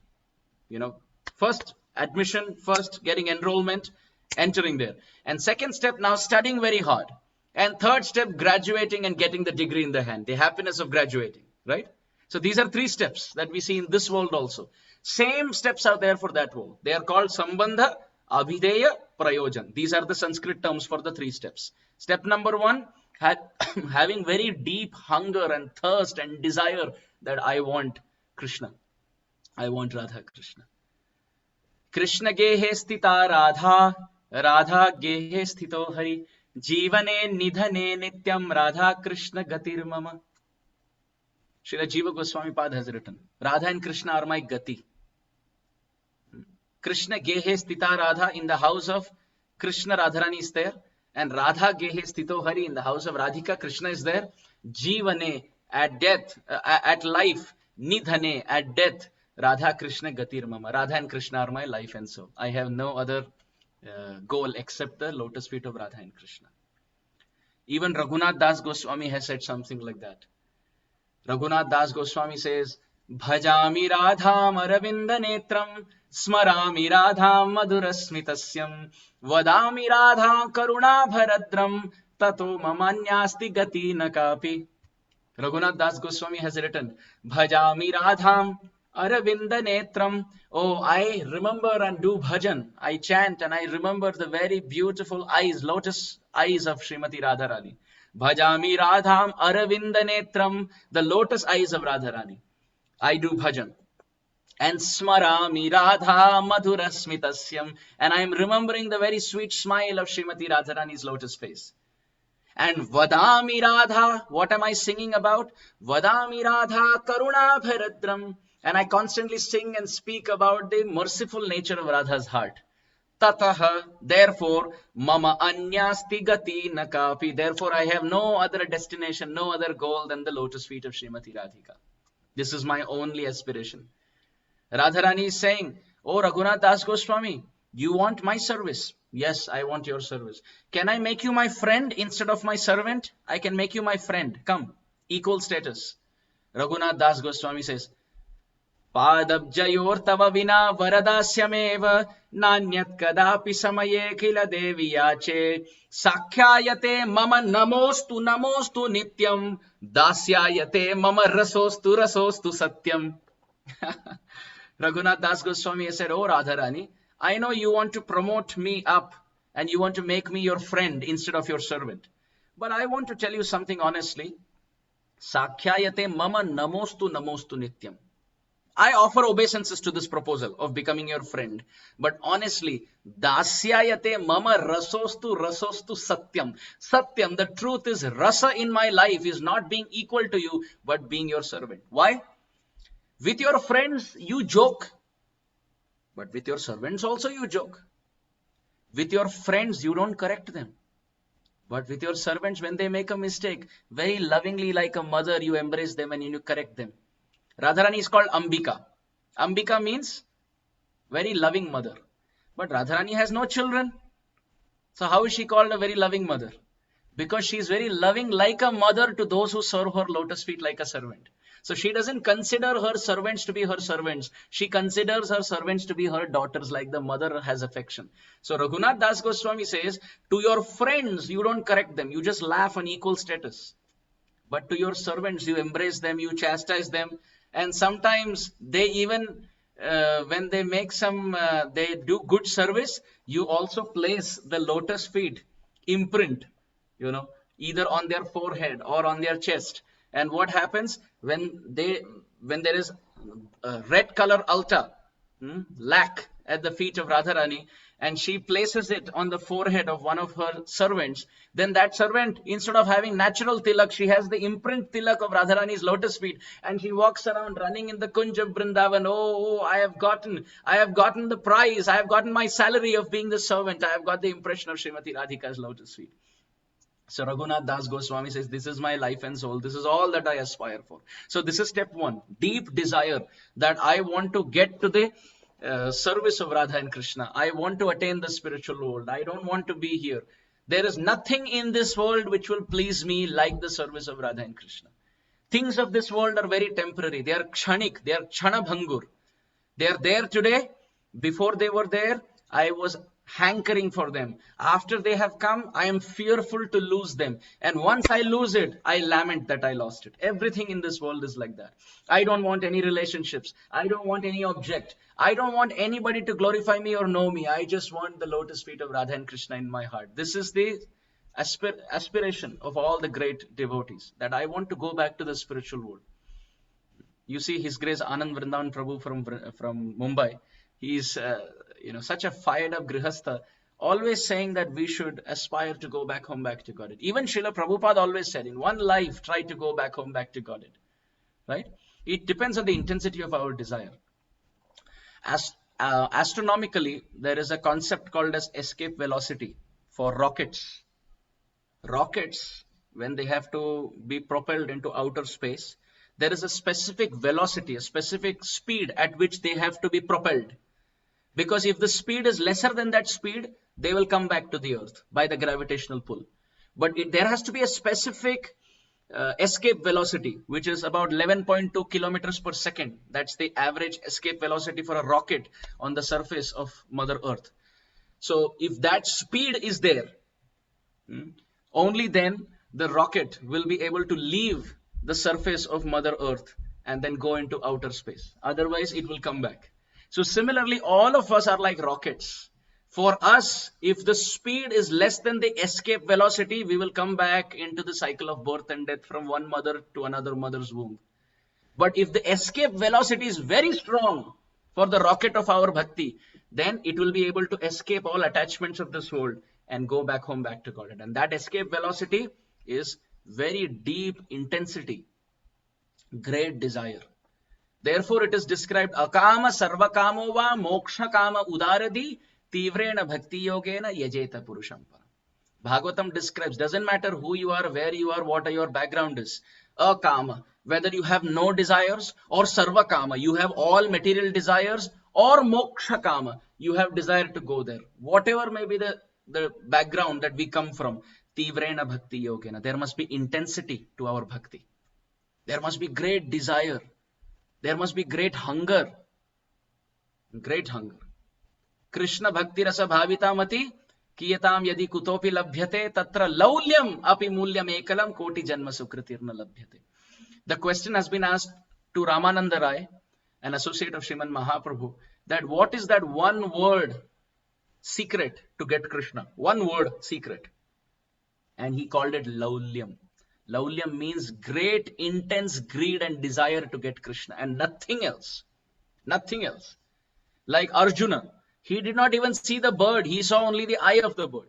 first admission, first getting enrollment, entering there. And second step, now studying very hard. And third step, graduating and getting the degree in the hand, the happiness of graduating, right? So these are 3 steps that we see in this world also. Same steps are there for that world. They are called Sambandha, Abhideya, Prayojan. These are the Sanskrit terms for the 3 steps. Step number 1, having very deep hunger and thirst and desire that I want Krishna. I want Radha Krishna. Krishna gehe sthita Radha, Radha gehe sthito Hari, Jivane nidhane nityam Radha Krishna gatir mama. Srila Jiva Goswami Pad has written, Radha and Krishna are my gati. Krishna gehe sthita Radha, in the house of Krishna Radharani is there, and Radha gehe sthito Hari, in the house of Radhika Krishna is there. Jivane, at death, at life, nidhane, at death, Radha Krishna gatir mama. Radha and Krishna are my life and soul. I have no other goal except the lotus feet of Radha and Krishna. Even Raghunath Das Goswami has said something like that. Raghunath Das Goswami says, Bhajami Radham Aravinda Netram, Smarami Radham Madhurasmitasyam, Vadami Radha Karuna Bharadram, Tato Mamanyasti Gati Nakapi. Raghunath Das Goswami has written, Bhajami Radham Aravinda Netram. Oh, I remember and do bhajan. I chant and I remember the very beautiful eyes, lotus eyes of Srimati Radharani. Bhajami Radham Aravinda Netram, the lotus eyes of Radharani. I do bhajan. And Smarami Radha Madhurasmitasyam, and I am remembering the very sweet smile of Srimati Radharani's lotus face. And Vadami Radha, what am I singing about? Vadami Radha Karuna Bharadram. And I constantly sing and speak about the merciful nature of Radha's heart. Tataha, therefore, mama anyasti gati nakapi. Therefore, I have no other destination, no other goal than the lotus feet of Srimati Radhika. This is my only aspiration. Radharani is saying, Oh Raghunath Das Goswami, you want my service? Yes, I want your service. Can I make you my friend instead of my servant? I can make you my friend. Come, equal status. Raghunath Das Goswami says, Padabjayor tava vina varadasyameva nanyat kadapi samaye khila deviyache sakhyayate mama namostu nityam dasyayate mama rasostu satyam. Raghunath Das Goswami has said, Oh Radharani, I know you want to promote me up and you want to make me your friend instead of your servant. But I want to tell you something honestly. Sakhyayate mama namostu nityam. I offer obeisances to this proposal of becoming your friend. But honestly, dasyayate mama rasostu satyam. Satyam, the truth is, rasa in my life is not being equal to you, but being your servant. Why? With your friends, you joke. But with your servants also you joke. With your friends, you don't correct them. But with your servants, when they make a mistake, very lovingly like a mother, you embrace them and you correct them. Radharani is called Ambika. Ambika means very loving mother. But Radharani has no children. So how is she called a very loving mother? Because she is very loving like a mother to those who serve her lotus feet like a servant. So she doesn't consider her servants to be her servants. She considers her servants to be her daughters, like the mother has affection. So Raghunath Das Goswami says, to your friends, you don't correct them. You just laugh on equal status. But to your servants, you embrace them, you chastise them. And sometimes they even, when they make they do good service, you also place the lotus feet imprint, either on their forehead or on their chest. And what happens when there is a red color altar, lac at the feet of Radharani, and she places it on the forehead of one of her servants, then that servant, instead of having natural tilak, she has the imprint tilak of Radharani's lotus feet, and she walks around running in the Kunj of Vrindavan. Oh, I have gotten the prize, I have gotten my salary of being the servant, I have got the impression of Srimati Radhika's lotus feet. So Raghunath Das Goswami says, this is my life and soul. This is all that I aspire for. So this is step 1, deep desire that I want to get to the service of Radha and Krishna. I want to attain the spiritual world. I don't want to be here. There is nothing in this world which will please me like the service of Radha and Krishna. Things of this world are very temporary. They are kshanik. They are kshanabhangur. They are there today. Before they were there, I was hankering for them. After they have come, I am fearful to lose them. And once I lose it, I lament that I lost it. Everything in this world is like that. I don't want any relationships. I don't want any object. I don't want anybody to glorify me or know me. I just want the lotus feet of Radha and Krishna in my heart. This is the aspiration of all the great devotees, that I want to go back to the spiritual world. You see His Grace Anand Vrindavan Prabhu from Mumbai. He is such a fired up grihastha, always saying that we should aspire to go back home, back to Godhead. Even Srila Prabhupada always said, in one life, try to go back home, back to Godhead. Right? It depends on the intensity of our desire. Astronomically, there is a concept called as escape velocity for rockets. Rockets, when they have to be propelled into outer space, there is a specific velocity, a specific speed at which they have to be propelled. Because if the speed is lesser than that speed, they will come back to the earth by the gravitational pull. But there has to be a specific escape velocity, which is about 11.2 kilometers per second. That's the average escape velocity for a rocket on the surface of Mother Earth. So if that speed is there, only then the rocket will be able to leave the surface of Mother Earth and then go into outer space. Otherwise, it will come back. So similarly, all of us are like rockets. For us, if the speed is less than the escape velocity, we will come back into the cycle of birth and death from one mother to another mother's womb. But if the escape velocity is very strong for the rocket of our bhakti, then it will be able to escape all attachments of this world and go back home, back to Godhead. And that escape velocity is very deep intensity, great desire. Therefore, it is described, akama sarvakamo va moksha kama udaradi tivrena bhakti yogena yajeta purusham. Bhagavatam describes, doesn't matter who you are, where you are, what your background is. Akama, whether you have no desires, or sarvakama, you have all material desires, or moksha kama, you have desire to go there. Whatever may be the background that we come from, tivrena bhakti yogena, there must be intensity to our bhakti. There must be great desire. There must be great hunger. Great hunger. Krishna bhakti rasa bhavita mati kiyatam yadi kutopi labhyate tatra laulyam api mulyam ekalam koti janma sukritirna labhyate. The question has been asked to Ramananda Rai, an associate of Sriman Mahaprabhu, that what is that one word secret to get Krishna? One word secret. And he called it laulyam. Laulyam means great, intense greed and desire to get Krishna, and nothing else. Nothing else. Like Arjuna, he did not even see the bird. He saw only the eye of the bird.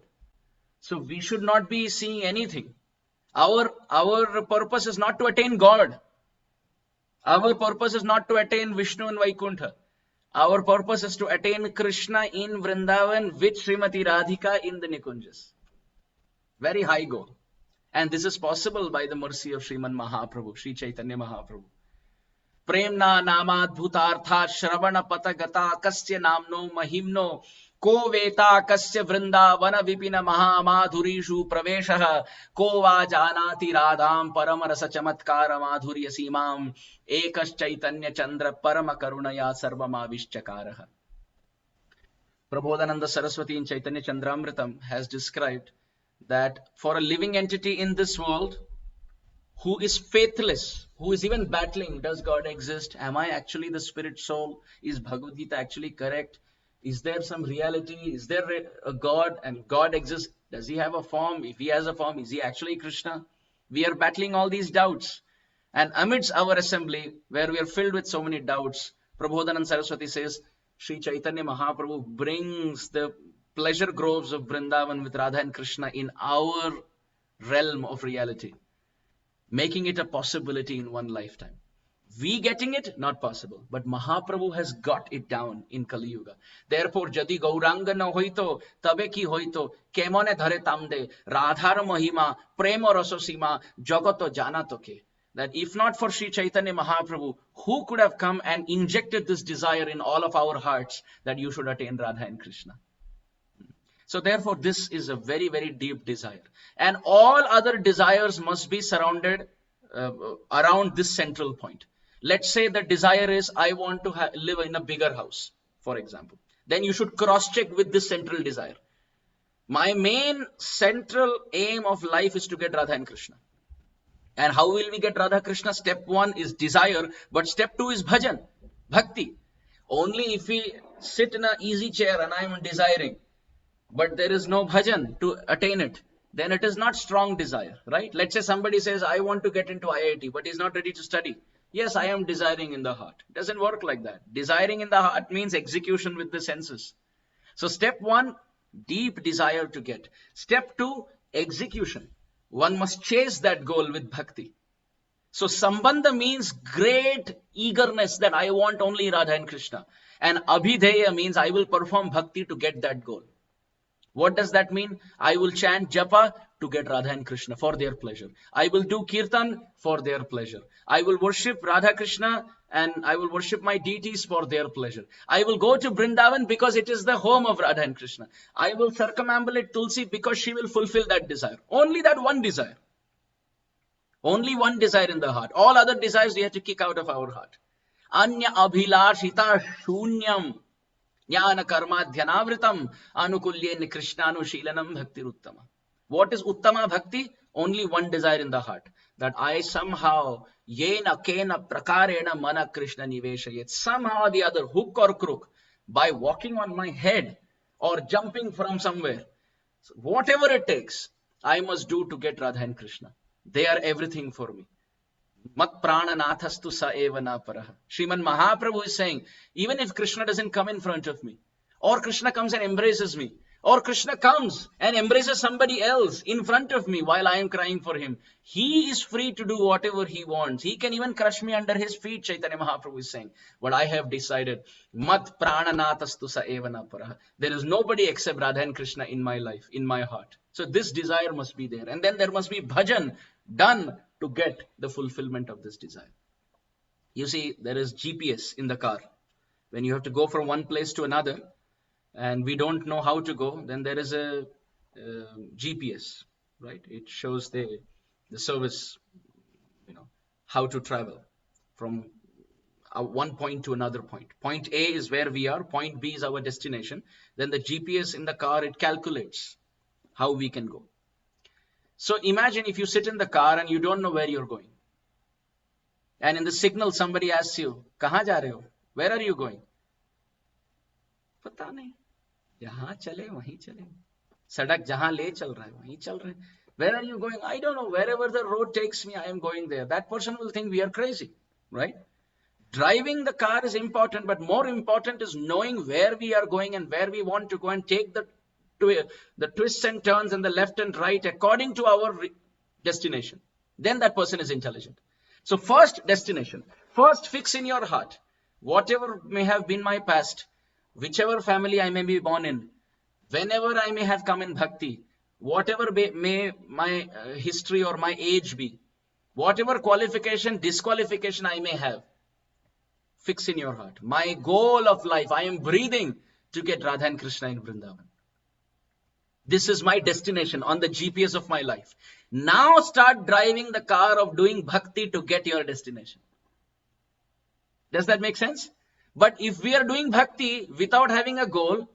So we should not be seeing anything. Our purpose is not to attain God. Our purpose is not to attain Vishnu and Vaikuntha. Our purpose is to attain Krishna in Vrindavan with Srimati Radhika in the Nikunjas. Very high goal. And this is possible by the mercy of Sriman Mahaprabhu, Sri Chaitanya Mahaprabhu. Premna namadbhutartha shravana patagata kasya namno mahimno ko veta kasya vrindavana vipina mahamadhurishu praveshaha ko va janati radham paramarasa chamatkara madhurya simam ekas chaitanya chandra parama karunaya sarvamavishchakaraha. Prabodhananda Saraswati in Chaitanya Chandramritam has described that for a living entity in this world who is faithless, who is even battling, does God exist? Am I actually the spirit soul? Is Bhagavad Gita actually correct? Is there some reality? Is there a God, and God exists? Does he have a form? If he has a form, is he actually Krishna? We are battling all these doubts. And amidst our assembly, where we are filled with so many doubts, Prabodhananda Saraswati says, Sri Chaitanya Mahaprabhu brings the pleasure groves of Vrindavan with Radha and Krishna in our realm of reality, making it a possibility in one lifetime. We getting it? Not possible. But Mahaprabhu has got it down in Kali Yuga. Therefore, jadi gauranga na hoito, tabe ki hoito, kemone dhare tamde, radhar mahima, prema rasosima, jagato janato ke. That if not for Sri Chaitanya Mahaprabhu, who could have come and injected this desire in all of our hearts that you should attain Radha and Krishna? So therefore, this is a very, very deep desire. And all other desires must be surrounded around this central point. Let's say the desire is, I want to live in a bigger house, for example. then you should cross-check with this central desire. My main central aim of life is to get Radha and Krishna. And how will we get Radha Krishna? Step 1 is desire, but step 2 is bhajan, bhakti. Only if we sit in an easy chair and I am desiring, but there is no bhajan to attain it, then it is not strong desire, right? Let's say somebody says, I want to get into IIT, but he's not ready to study. Yes, I am desiring in the heart. It doesn't work like that. Desiring in the heart means execution with the senses. So step 1, deep desire to get. Step 2, execution. One must chase that goal with bhakti. So sambandha means great eagerness that I want only Radha and Krishna. And abhideya means I will perform bhakti to get that goal. What does that mean? I will chant japa to get Radha and Krishna for their pleasure. I will do kirtan for their pleasure. I will worship Radha Krishna and I will worship my deities for their pleasure. I will go to Vrindavan because it is the home of Radha and Krishna. I will circumambulate Tulsi because she will fulfill that desire. Only that one desire. Only one desire in the heart. All other desires we have to kick out of our heart. Anya abhilashita shunyam. Jnana karma dhyanavritam anukulyen krishnanushilanam bhakti uttama. What is uttama bhakti? Only one desire in the heart. That I somehow, yena kena prakarena mana krishna niveshayet. Somehow or the other, hook or crook, by walking on my head or jumping from somewhere. So whatever it takes, I must do to get Radha and Krishna. They are everything for me. Mat prananathastu sa eva na paraha. Sriman Mahaprabhu is saying, even if Krishna doesn't come in front of me, or Krishna comes and embraces me, or Krishna comes and embraces somebody else in front of me while I am crying for him, he is free to do whatever he wants. He can even crush me under his feet, Chaitanya Mahaprabhu is saying. But I have decided, mat prananathastu sa eva na paraha. There is nobody except Radha and Krishna in my life, in my heart. So this desire must be there. And then there must be bhajan done to get the fulfillment of this desire. You see, there is GPS in the car. When you have to go from one place to another, and we don't know how to go, then there is a GPS, right? It shows the service, how to travel from one point to another point. Point A is where we are, point B is our destination. Then the GPS in the car, it calculates how we can go. So imagine if you sit in the car and you don't know where you're going. And in the signal, somebody asks you, "Kahan ja rahe ho? Where are you going?" Pata nahi. Yahan chale, wahin chale. Sadak jahan le chal raha hai, wahin chal rahe. Where are you going? I don't know. Wherever the road takes me, I am going there. That person will think we are crazy, right? Driving the car is important, but more important is knowing where we are going and where we want to go and take the twists and turns and the left and right according to our destination. Then that person is intelligent. So first, destination. First, fix in your heart, whatever may have been my past, whichever family I may be born in, whenever I may have come in bhakti, whatever may my history or my age be, whatever qualification, disqualification I may have, fix in your heart. My goal of life, I am breathing to get Radha and Krishna in Vrindavan. This is my destination on the GPS of my life. Now start driving the car of doing bhakti to get your destination. Does that make sense? But if we are doing bhakti without having a goal,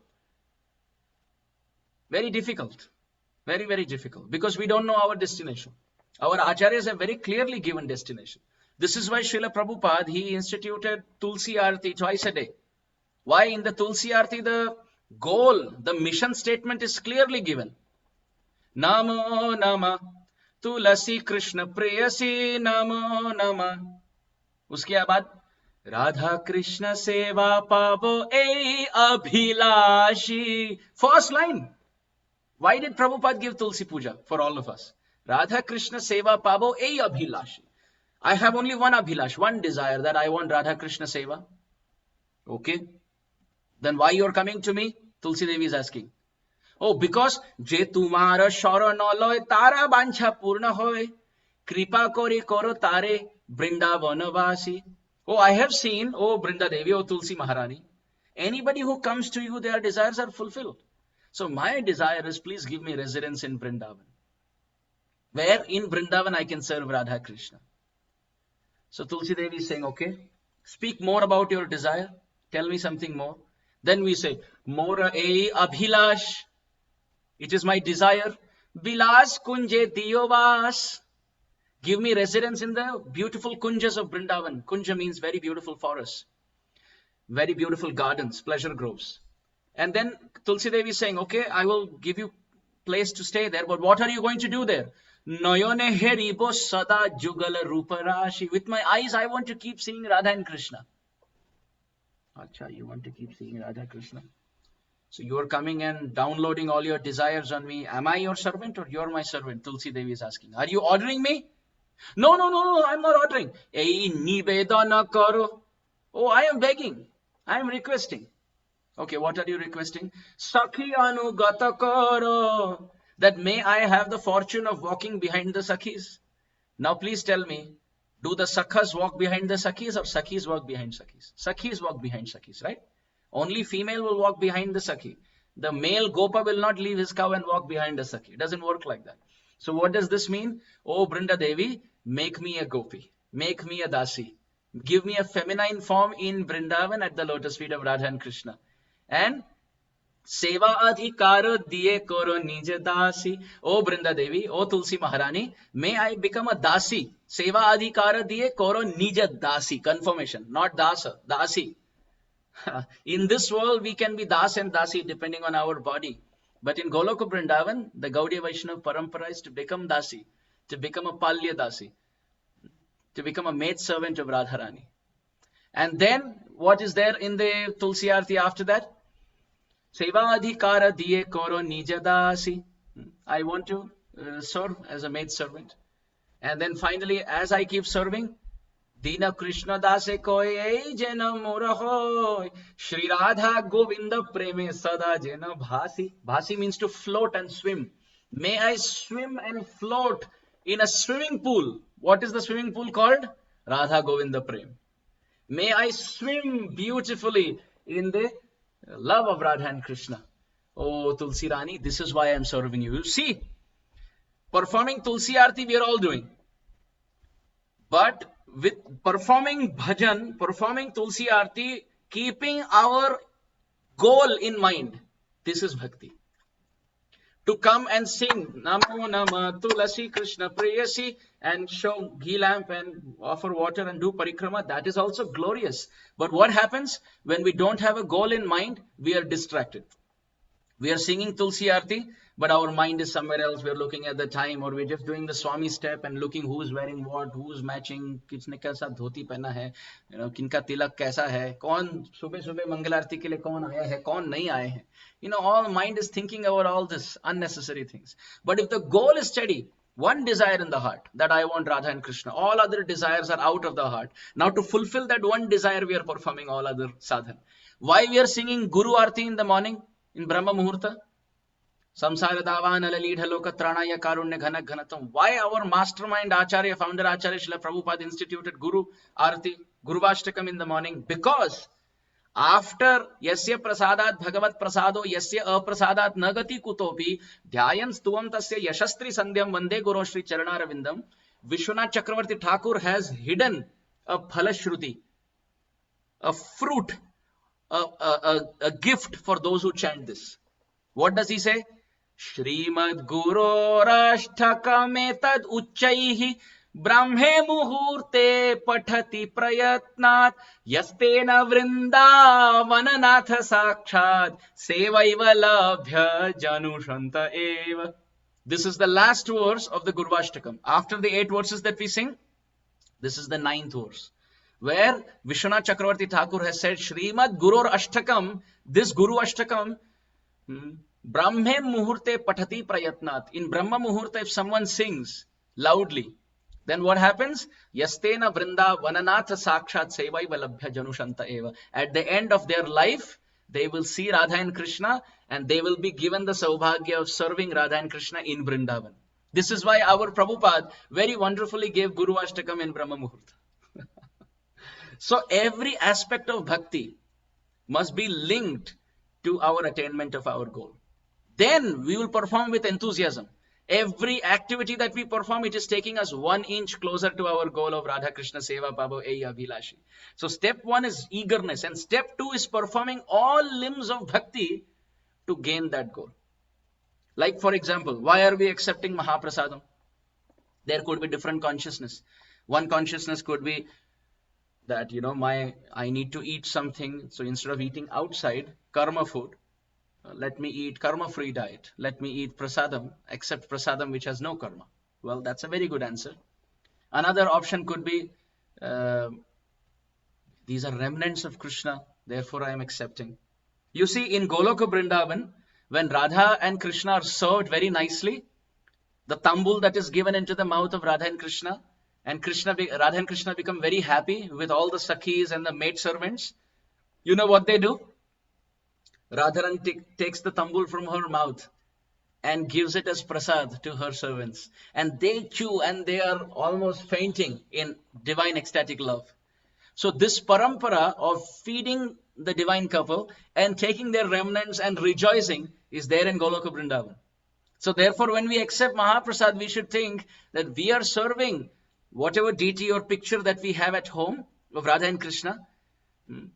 very difficult. Very, very difficult. Because we don't know our destination. Our acharyas have very clearly given destination. This is why Srila Prabhupada, he instituted Tulsi Aarti twice a day. Why? In the Tulsi Aarti, the goal, the mission statement is clearly given. Namo Nama Tulasi Krishna Preyasi Namo Nama. Uske baad Radha Krishna Seva Pavo Ei Abhilashi. First line. Why did Prabhupada give Tulsi Puja for all of us? Radha Krishna Seva Pavo Ei Abhilashi. I have only one abhilash, one desire, that I want Radha Krishna Seva. Okay. Then why you're coming to me? Tulsi Devi is asking. Oh, because Je tumara sharanaloy tara bancha purna hoy. Kripa kori koro tare Vrindavanavasi. Oh, I have seen, oh Brinda Devi, oh Tulsi Maharani. Anybody who comes to you, their desires are fulfilled. So my desire is, please give me residence in Vrindavan. Where in Vrindavan I can serve Radha Krishna. So Tulsi Devi is saying, okay, speak more about your desire. Tell me something more. Then we say, Mora e abhilash. It is my desire. Bilas kunje diyovas. Give me residence in the beautiful kunjas of Vrindavan. Kunja means very beautiful forests, very beautiful gardens, pleasure groves. And then Tulsi Devi is saying, okay, I will give you place to stay there, but what are you going to do there? Noyone heribo sada jugala ruparashi. With my eyes, I want to keep seeing Radha and Krishna. Acha, you want to keep seeing Radha Krishna? So you are coming and downloading all your desires on me. Am I your servant or you're my servant? Tulsi Devi is asking. Are you ordering me? No, I'm not ordering. Ei nivedana karo. Oh, I am begging. I am requesting. Okay, what are you requesting? Sakhi anugata karo. That may I have the fortune of walking behind the Sakhis. Now please tell me, do the Sakhas walk behind the Sakhis or Sakhis walk behind Sakhis? Sakhis walk behind Sakhis, right? Only female will walk behind the Sakhi. The male Gopa will not leave his cow and walk behind the Sakhi. It doesn't work like that. So what does this mean? Oh, Brinda Devi, make me a Gopi. Make me a Dasi. Give me a feminine form in Vrindavan at the lotus feet of Radha and Krishna. And Seva adhikar diye koro nij dasi. Oh Brinda Devi, oh Tulsi Maharani, may I become a Dasi. Seva adhikar diye koro nij dasi. Confirmation, not Dasa, Dasi. In this world, we can be Das and Dasi depending on our body. But in Goloka Vrindavan, the Gaudiya Vaishnava parampara is to become Dasi, to become a Palya Dasi, to become a maid servant of Radharani. And then, what is there in the Tulsi Arti after that? Seva adhikara diye koro nija dasi. I want to serve as a maid servant. And then finally, as I keep serving, Dina Krishna dase koi ei jena mora hoy. Shri Radha Govinda preme sada jena bhasi. Bhasi means to float and swim. May I swim and float in a swimming pool. What is the swimming pool called? Radha Govinda Prem. May I swim beautifully in the love of Radha and Krishna. Oh, Tulsi Rani, this is why I am serving you. You see, performing Tulsi Aarti we are all doing. But with performing bhajan, performing Tulsi Aarti, keeping our goal in mind, this is bhakti. To come and sing Namo Nama Tulasi Krishna Prayasi and show ghee lamp and offer water and do parikrama, that is also glorious. But what happens when we don't have a goal in mind? We are distracted. We are singing Tulsi Aarti, but our mind is somewhere else. We are looking at the time, or we're just doing the Swami step and looking who's wearing what, who's matching, किसने कैसा धोती पहना है, किनका तिलक कैसा है, कौन सुबह सुबह मंगल आरती के लिए कौन आया है, कौन नहीं आए हैं. All mind is thinking about all this unnecessary things. But if the goal is steady, one desire in the heart, that I want Radha and Krishna, all other desires are out of the heart. Now to fulfill that one desire, we are performing all other sadhana. Why we are singing Guru Aarti in the morning, in Brahma Muhurta? Samsara Davan Alalidha Loka Tranaya Karunya Ghanak Ghanatam. Why our mastermind Acharya, founder Acharya Srila Prabhupada instituted Guru Aarti, Guru Vashtakam in the morning? Because after Yasya Prasadat Bhagavat Prasado Yasya Aprasadat Nagati Kutopi Dhyayan Stuvam Tasya Yashastri Sandhyam Vande Guru Shri Charanaravindam, Vishwanath Chakravarti Thakur has hidden a phalashruti, a fruit, a gift for those who chant this. What does he say? Shrimad Guru Rashthakametad Uchaihi Brahme Muhurte Pathati Prayatnat Yastena Vrindavananath Sakshat Sevaiva Labhya Janushanta Eva. This is the last verse of the Guru Ashtakam. After the 8 verses that we sing, this is the 9th verse, where Vishwanath Chakravarti Thakur has said, Shrimad Guru Ashtakam, this Guru Ashtakam, Brahme Muhurte Pathati Prayatnat. In Brahma Muhurta, if someone sings loudly, then what happens? Yastena Vrinda Vananath Sakshat Sevai Valabhya Janushanta Eva. At the end of their life, they will see Radha and Krishna and they will be given the Saubhagya of serving Radha and Krishna in Vrindavan. This is why our Prabhupada very wonderfully gave Guru Ashtakam in Brahma Muhurta. So every aspect of bhakti must be linked to our attainment of our goal. Then we will perform with enthusiasm. Every activity that we perform, it is taking us 1 inch closer to our goal of Radha Krishna Seva Pabo Eya Vilashi. So step 1 is eagerness, and step 2 is performing all limbs of bhakti to gain that goal. Like for example, why are we accepting Mahaprasadam? There could be different consciousness. One consciousness could be that, I need to eat something. So instead of eating outside, karma food, let me eat karma-free diet. Let me eat prasadam, except prasadam which has no karma. Well, that's a very good answer. Another option could be, these are remnants of Krishna, therefore I am accepting. You see, in Goloka Vrindavan, when Radha and Krishna are served very nicely, the tambul that is given into the mouth of Radha and Krishna, Radha and Krishna become very happy with all the sakhis and the maid servants. You know what they do? Radharani takes the tambul from her mouth and gives it as prasad to her servants. And they chew and they are almost fainting in divine ecstatic love. So this parampara of feeding the divine couple and taking their remnants and rejoicing is there in Goloka Vrindavan. So therefore, when we accept Mahaprasad, we should think that we are serving whatever deity or picture that we have at home of Radha and Krishna.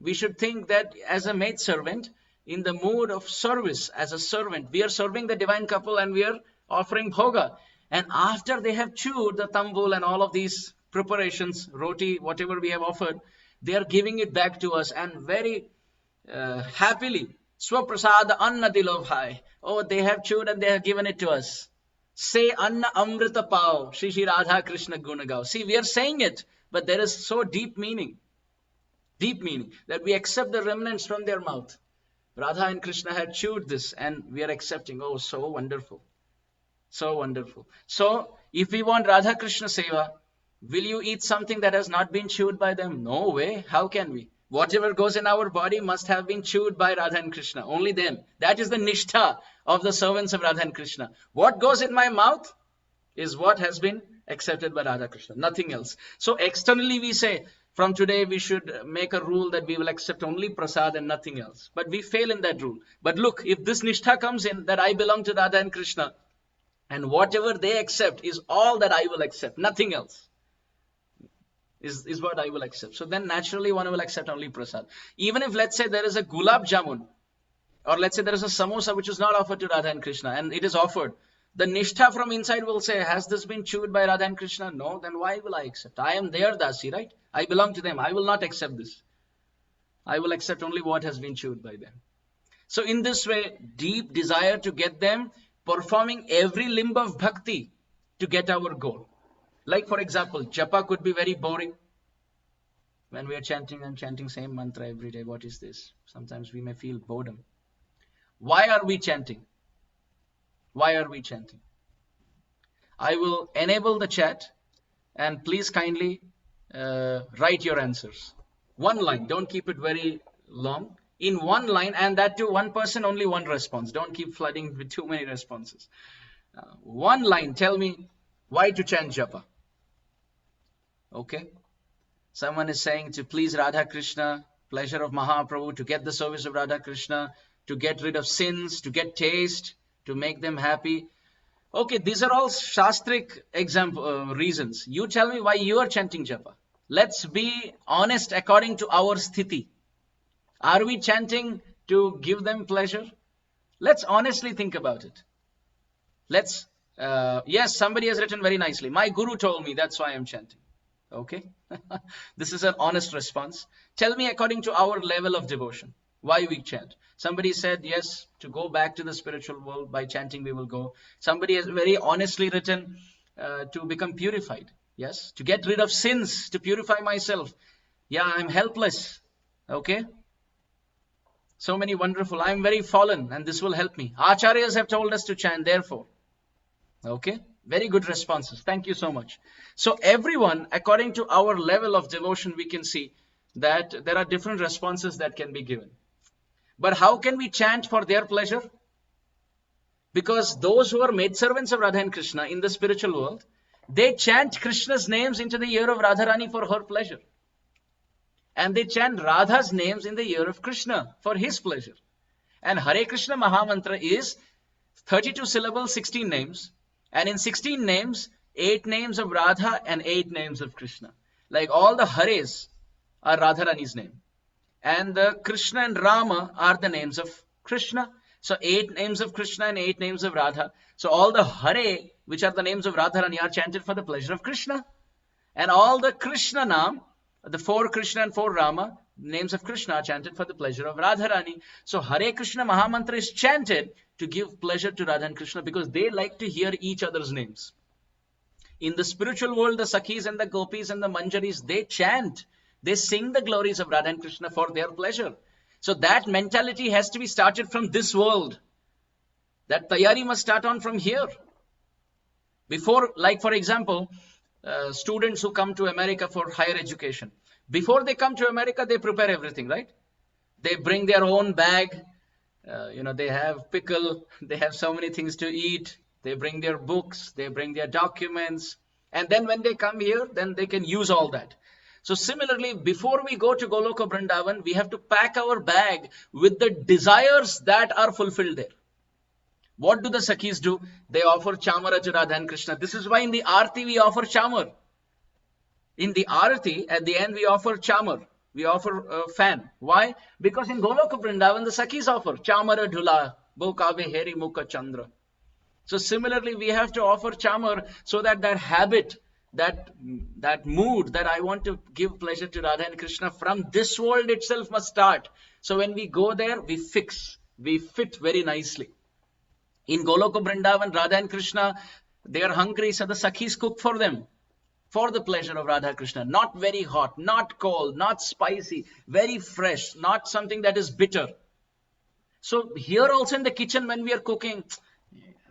We should think that as a maid servant, in the mood of service, as a servant, we are serving the divine couple and we are offering bhoga. And after they have chewed the tambul and all of these preparations, roti, whatever we have offered, they are giving it back to us and very happily. Swaprasada anna dilo bhai. Oh, they have chewed and they have given it to us. Say anna amrita pao, Shri Shri Radha Krishna Gunagao. See, we are saying it, but there is so deep meaning that we accept the remnants from their mouth. Radha and Krishna had chewed this and we are accepting. Oh, so wonderful. So wonderful. So, if we want Radha Krishna Seva, will you eat something that has not been chewed by them? No way. How can we? Whatever goes in our body must have been chewed by Radha and Krishna. Only them. That is the nishtha of the servants of Radha and Krishna. What goes in my mouth is what has been accepted by Radha Krishna. Nothing else. So externally we say, from today we should make a rule that we will accept only prasad and nothing else. But we fail in that rule. But look, if this nishtha comes in that I belong to Radha and Krishna, and whatever they accept is all that I will accept, nothing else is what I will accept. So then naturally one will accept only prasad. Even if let's say there is a gulab jamun, or let's say there is a samosa which is not offered to Radha and Krishna and it is offered, the nishtha from inside will say, has this been chewed by Radha and Krishna? No, then why will I accept? I am their dasi, right? I belong to them. I will not accept this. I will accept only what has been chewed by them. So in this way, deep desire to get them, performing every limb of bhakti to get our goal. Like for example, japa could be very boring. When we are chanting and chanting same mantra every day, what is this? Sometimes we may feel boredom. Why are we chanting? Why are we chanting? I will enable the chat and please kindly write your answers. One line, don't keep it very long. In one line, and that to one person, only one response. Don't keep flooding with too many responses. One line, tell me why to chant japa. Okay? Someone is saying to please Radha Krishna, pleasure of Mahaprabhu, to get the service of Radha Krishna, to get rid of sins, to get taste, to make them happy. Okay, these are all shastric reasons. You tell me why you are chanting japa. Let's be honest according to our sthiti. Are we chanting to give them pleasure? Let's honestly think about it. Yes, somebody has written very nicely. My guru told me, that's why I'm chanting. Okay? This is an honest response. Tell me according to our level of devotion, why we chant. Somebody said, yes, to go back to the spiritual world, by chanting we will go. Somebody has very honestly written, to become purified. Yes, to get rid of sins, to purify myself. Yeah, I'm helpless. Okay? So many wonderful. I'm very fallen and this will help me. Acharyas have told us to chant, therefore. Okay? Very good responses. Thank you so much. So everyone, according to our level of devotion, we can see that there are different responses that can be given. But how can we chant for their pleasure? Because those who are maidservants of Radha and Krishna in the spiritual world, they chant Krishna's names into the ear of Radharani for her pleasure. And they chant Radha's names in the ear of Krishna for his pleasure. And Hare Krishna Mahamantra is 32 syllables, 16 names. And in 16 names, 8 names of Radha and 8 names of Krishna. Like all the Hares are Radharani's name. And the Krishna and Rama are the names of Krishna. So 8 names of Krishna and 8 names of Radha. So all the Hare, which are the names of Radharani, are chanted for the pleasure of Krishna. And all the Krishna Nam, the 4 Krishna and 4 Rama, names of Krishna are chanted for the pleasure of Radharani. So Hare Krishna Mahamantra is chanted to give pleasure to Radha and Krishna because they like to hear each other's names. In the spiritual world, the Sakhis and the Gopis and the Manjaris, they chant. They sing the glories of Radha and Krishna for their pleasure. So that mentality has to be started from this world. That tayari must start on from here. Before, like for example, students who come to America for higher education. Before they come to America, they prepare everything, right? They bring their own bag. They have pickle. They have so many things to eat. They bring their books. They bring their documents. And then when they come here, then they can use all that. So similarly, before we go to Goloka Vrindavan, we have to pack our bag with the desires that are fulfilled there. What do the Sakhis do? They offer chamara to Radha and Krishna. This is why in the Aarti we offer chamar. In the Aarti, at the end we offer chamar. We offer a fan. Why? Because in Goloka Vrindavan, the Sakhis offer chamara dhula, bokave heri mukha chandra. So similarly, we have to offer chamar so that that habit, that mood that I want to give pleasure to Radha and Krishna from this world itself must start. So when we go there, we fit very nicely. In Goloka Vrindavan, Radha and Krishna, they are hungry, so the Sakhis cook for them for the pleasure of Radha Krishna. Not very hot, not cold, not spicy, very fresh, not something that is bitter. So here also in the kitchen when we are cooking,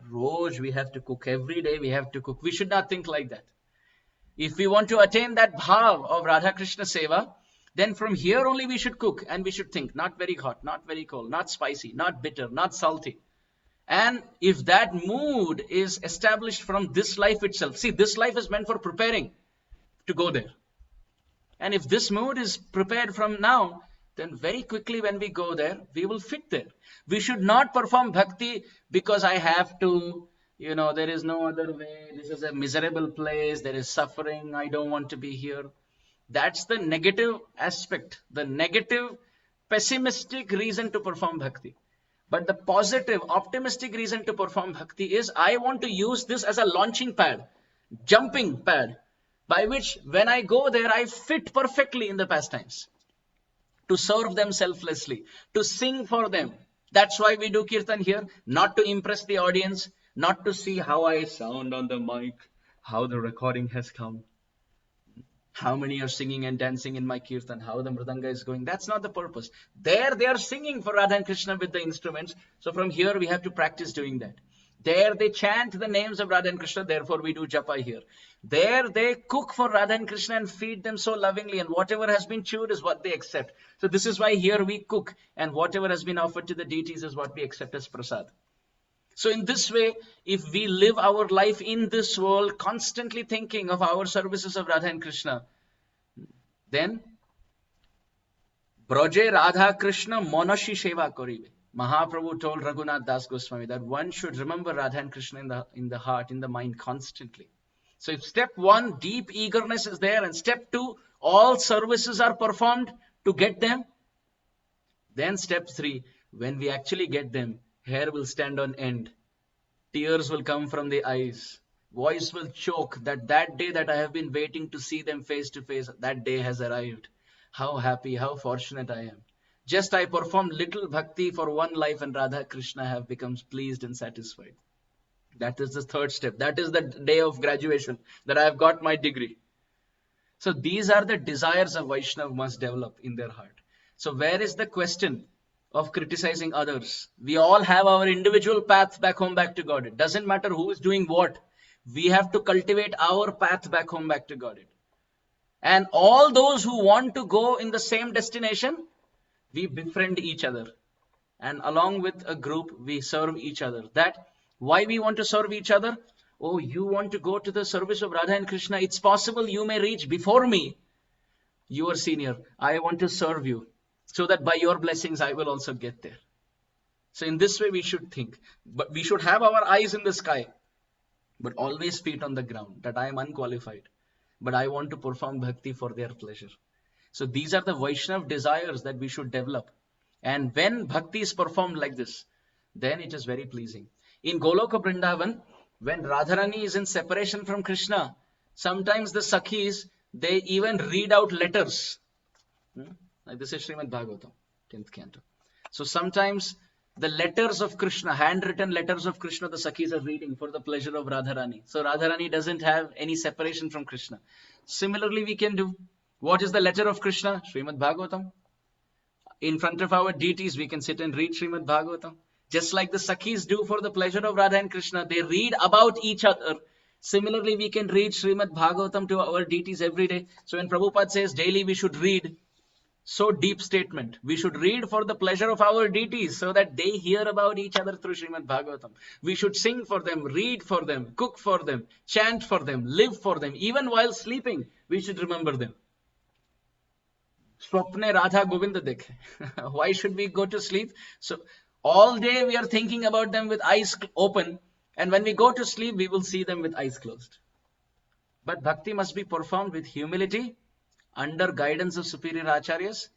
Roj, we have to cook every day, we have to cook. We should not think like that. If we want to attain that bhav of Radha Krishna Seva, then from here only we should cook and we should think, not very hot, not very cold, not spicy, not bitter, not salty. And if that mood is established from this life itself, see, this life is meant for preparing to go there. And if this mood is prepared from now, then very quickly when we go there, we will fit there. We should not perform bhakti because I have to, there is no other way. This is a miserable place. There is suffering. I don't want to be here. That's the negative aspect, the negative, pessimistic reason to perform bhakti. But the positive, optimistic reason to perform bhakti is I want to use this as a launching pad, jumping pad, by which when I go there, I fit perfectly in the pastimes. To serve them selflessly, to sing for them. That's why we do kirtan here, not to impress the audience, not to see how I sound on the mic, how the recording has come, how many are singing and dancing in my kirtan, how the mridanga is going. That's not the purpose. There they are singing for Radha and Krishna with the instruments. So from here we have to practice doing that. There they chant the names of Radha and Krishna, therefore we do japa here. There they cook for Radha and Krishna and feed them so lovingly, and whatever has been chewed is what they accept. So this is why here we cook, and whatever has been offered to the deities is what we accept as prasad. So in this way, if we live our life in this world, constantly thinking of our services of Radha and Krishna, then Braje Radha Krishna Monashi Sheva Koribe. Mahaprabhu told Raghunath Das Goswami that one should remember Radha and Krishna in the heart, in the mind constantly. So if step 1, deep eagerness is there, and step 2, all services are performed to get them, then step 3, when we actually get them, hair will stand on end, tears will come from the eyes, voice will choke that day that I have been waiting to see them face to face, that day has arrived. How happy, how fortunate I am. Just I performed little bhakti for one life and Radha Krishna have become pleased and satisfied. That is the third step. That is the day of graduation, that I have got my degree. So these are the desires a Vaishnava must develop in their heart. So where is the question of criticizing others? We all have our individual path back home, back to God. It doesn't matter who is doing what. We have to cultivate our path back home, back to God. And all those who want to go in the same destination, we befriend each other. And along with a group, we serve each other. That why we want to serve each other? Oh, you want to go to the service of Radha and Krishna. It's possible you may reach before me. You are senior. I want to serve you, so that by your blessings, I will also get there. So in this way, we should think. But we should have our eyes in the sky. but always feet on the ground, that I am unqualified, but I want to perform bhakti for their pleasure. So these are the Vaishnav desires that we should develop. And when bhakti is performed like this, then it is very pleasing. In Goloka Vrindavan, when Radharani is in separation from Krishna, sometimes the Sakhis, they even read out letters. Like this is Srimad Bhagavatam, 10th canto. So sometimes the letters of Krishna, handwritten letters of Krishna, the Sakhis are reading for the pleasure of Radharani. So Radharani doesn't have any separation from Krishna. Similarly, we can do. What is the letter of Krishna? Srimad Bhagavatam. In front of our deities, we can sit and read Srimad Bhagavatam. Just like the Sakhis do for the pleasure of Radha and Krishna, they read about each other. Similarly, we can read Srimad Bhagavatam to our deities every day. So when Prabhupada says daily we should read, so deep statement. We should read for the pleasure of our deities so that they hear about each other through Srimad Bhagavatam. We should sing for them, read for them, cook for them, chant for them, live for them. Even while sleeping, we should remember them. Swapne Radha Govinda dekhe. Why should we go to sleep? So all day we are thinking about them with eyes open, and when we go to sleep, we will see them with eyes closed. But bhakti must be performed with humility, under guidance of superior acharyas,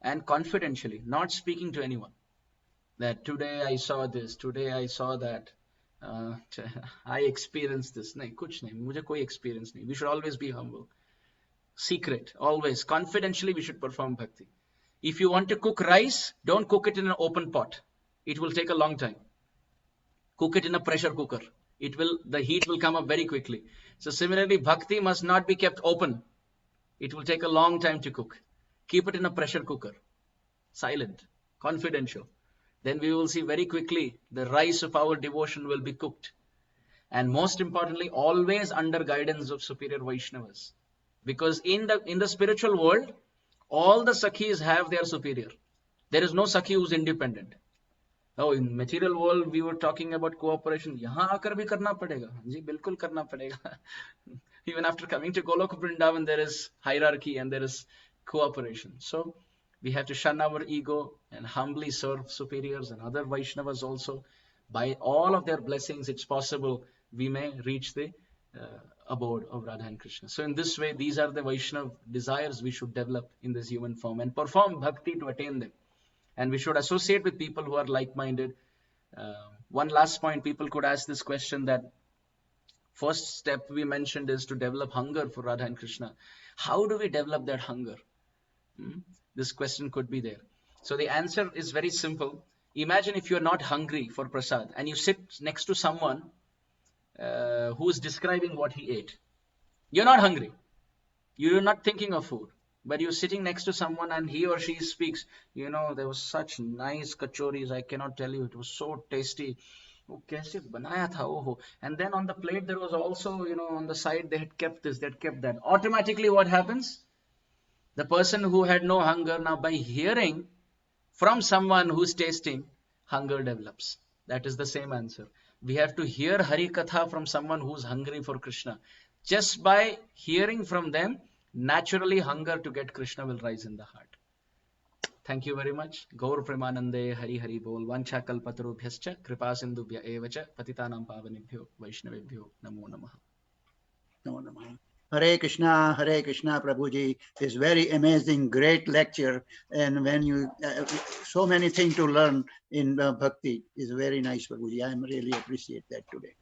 and confidentially, not speaking to anyone. That today I saw this, today I saw that, I experienced this. Nahin, kuch nahi, mujhe koi experience nahi. We should always be humble. Secret, always, confidentially we should perform bhakti. If you want to cook rice, don't cook it in an open pot. It will take a long time. Cook it in a pressure cooker. The heat will come up very quickly. So similarly, bhakti must not be kept open. It will take a long time to cook. Keep it in a pressure cooker. Silent, confidential. Then we will see very quickly the rice of our devotion will be cooked. And most importantly, always under guidance of superior Vaishnavas. Because in the spiritual world, all the Sakhis have their superior. There is no Sakhi who is independent. Oh, in material world, we were talking about cooperation. Yahan aakar bhi karna padega. Ji, bilkul karna padega. Even after coming to Goloka Vrindavan, there is hierarchy and there is cooperation. So we have to shun our ego and humbly serve superiors and other Vaishnavas also. By all of their blessings, it's possible we may reach the abode of Radha and Krishna. So in this way, these are the Vaishnav desires we should develop in this human form and perform bhakti to attain them. And we should associate with people who are like-minded. One last point, people could ask this question that first step we mentioned is to develop hunger for Radha and Krishna. How do we develop that hunger? This question could be there. So the answer is very simple. Imagine if you're not hungry for prasad and you sit next to someone who is describing what he ate. You're not hungry. You're not thinking of food. But you're sitting next to someone and he or she speaks, there was such nice kachoris, I cannot tell you, it was so tasty. Oh, kaise banaya tha, oh. And then on the plate there was also, on the side they had kept this, they had kept that. Automatically what happens? The person who had no hunger, now by hearing from someone who's tasting, hunger develops. That is the same answer. We have to hear Hari Katha from someone who's hungry for Krishna. Just by hearing from them, naturally hunger to get Krishna will rise in the heart. Thank you very much. Gaur Premanande Hari Hari Bol Vancha Kalpatarubhyascha Kripa Sindhubhya Evacha Patitanam Pavanibhyo Vaishnavibhyo Namo Namaha. Namo Namaha. Hare Krishna, Prabhuji. Is very amazing, great lecture. And when you, so many things to learn in bhakti is very nice, Prabhuji. I really appreciate that today.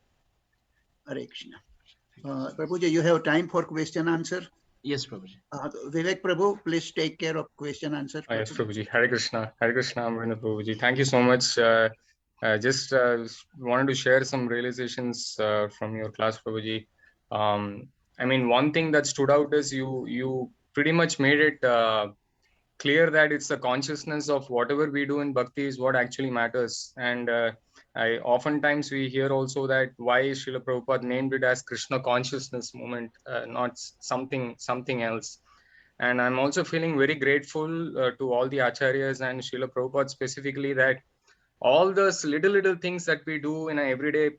Hare Krishna. Prabhuji, you have time for question answer? Yes, Prabhuji. Vivek Prabhu, please take care of question answer. Yes, Prabhuji. Hare Krishna, Amarendra Prabhuji. Thank you so much. Just wanted to share some realizations from your class, Prabhuji. One thing that stood out is you pretty much made it clear that it's the consciousness of whatever we do in bhakti is what actually matters. And oftentimes we hear also that why Srila Prabhupada named it as Krishna consciousness movement, not something else. And I'm also feeling very grateful to all the acharyas and Srila Prabhupada specifically that all those little things that we do in an everyday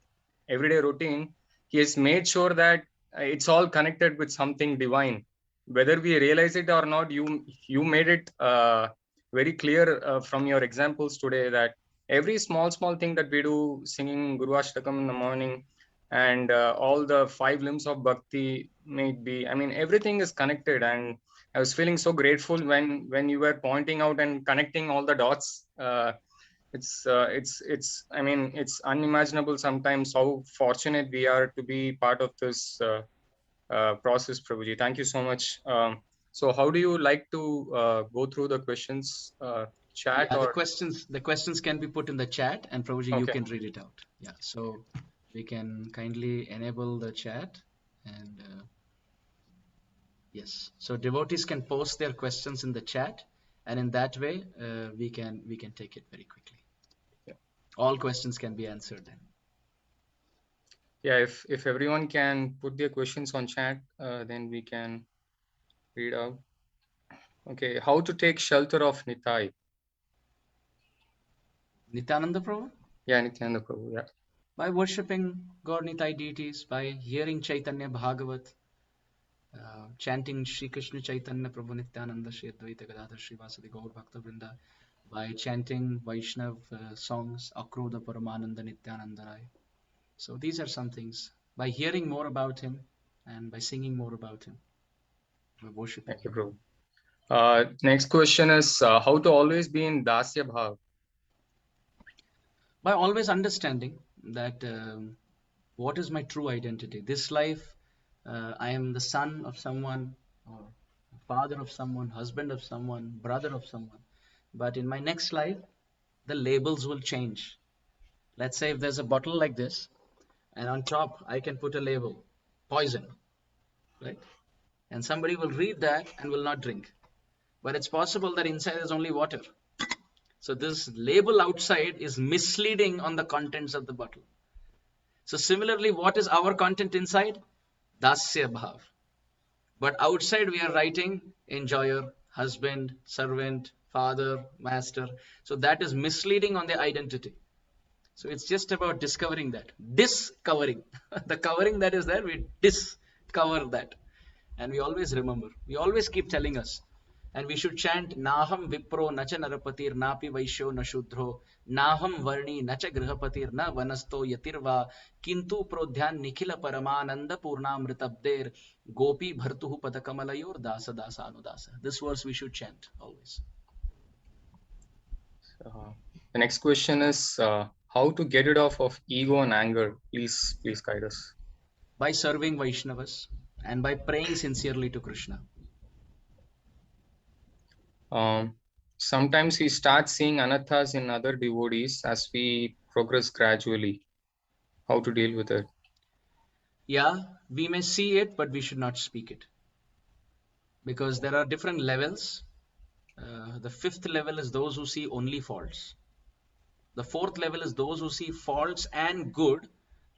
routine, he has made sure that it's all connected with something divine. Whether we realize it or not, you made it very clear from your examples today that every small thing that we do, singing Guru Ashtakam in the morning, and all the 5 limbs of bhakti may be, I mean, everything is connected. And I was feeling so grateful when you were pointing out and connecting all the dots. It's I mean, it's unimaginable sometimes how fortunate we are to be part of this process, Prabhuji. Thank you so much. So how do you like to go through the questions, chat Yeah, or? the questions can be put in the chat, and Prabhuji, you Okay. can read it out. Yeah, so we can kindly enable the chat, and yes, so devotees can post their questions in the chat, and in that way we can take it very quickly. Yeah. All questions can be answered then. Yeah, if everyone can put their questions on chat, then we can read out. Okay, how to take shelter of Nitai? Nityananda Prabhu? Yeah, Nityananda Prabhu. Yeah. By worshipping God Nitai deities, by hearing Chaitanya Bhagavat, chanting Shri Krishna Chaitanya Prabhu Nityananda Shri Advaita Gadadhar Shri Vasadi Gaur Bhakta Vrinda, by chanting Vaishnava songs, Akroda Paramananda Nityananda Rai. So these are some things. By hearing more about him and by singing more about him, by worshipping Thank you, him. Prabhu. Next question is how to always be in Dasya Bhav? By always understanding that what is my true identity. This life, I am the son of someone, or father of someone, husband of someone, brother of someone. But in my next life, the labels will change. Let's say if there's a bottle like this, and on top I can put a label, poison, right? And somebody will read that and will not drink. But it's possible that inside is only water. So this label outside is misleading on the contents of the bottle. So similarly, what is our content inside? Dasya bhav. But outside we are writing enjoyer, husband, servant, father, master. So that is misleading on the identity. So it's just about discovering that. Discovering. The covering that is there, we discover that. And we always remember. We always keep telling us. And we should chant Naham Vipro Nacha Narapatir Napi Vaishyo Nashudro Naham Varni Nacha Grihapatir Na Vanasto Yatirva Kintu Prodhyan Nikhila Paramananda Purnamritabder Gopi Bhartuhu Padakamalayur Dasa Dasa Anudasa. This verse we should chant always. The next question is how to get rid of ego and anger. Please guide us. By serving Vaishnavas and by praying sincerely to Krishna. Sometimes we start seeing anathas in other devotees as we progress gradually. How to deal with it? Yeah, we may see it, but we should not speak it. Because there are different levels. The fifth level is those who see only faults. The fourth level is those who see faults and good,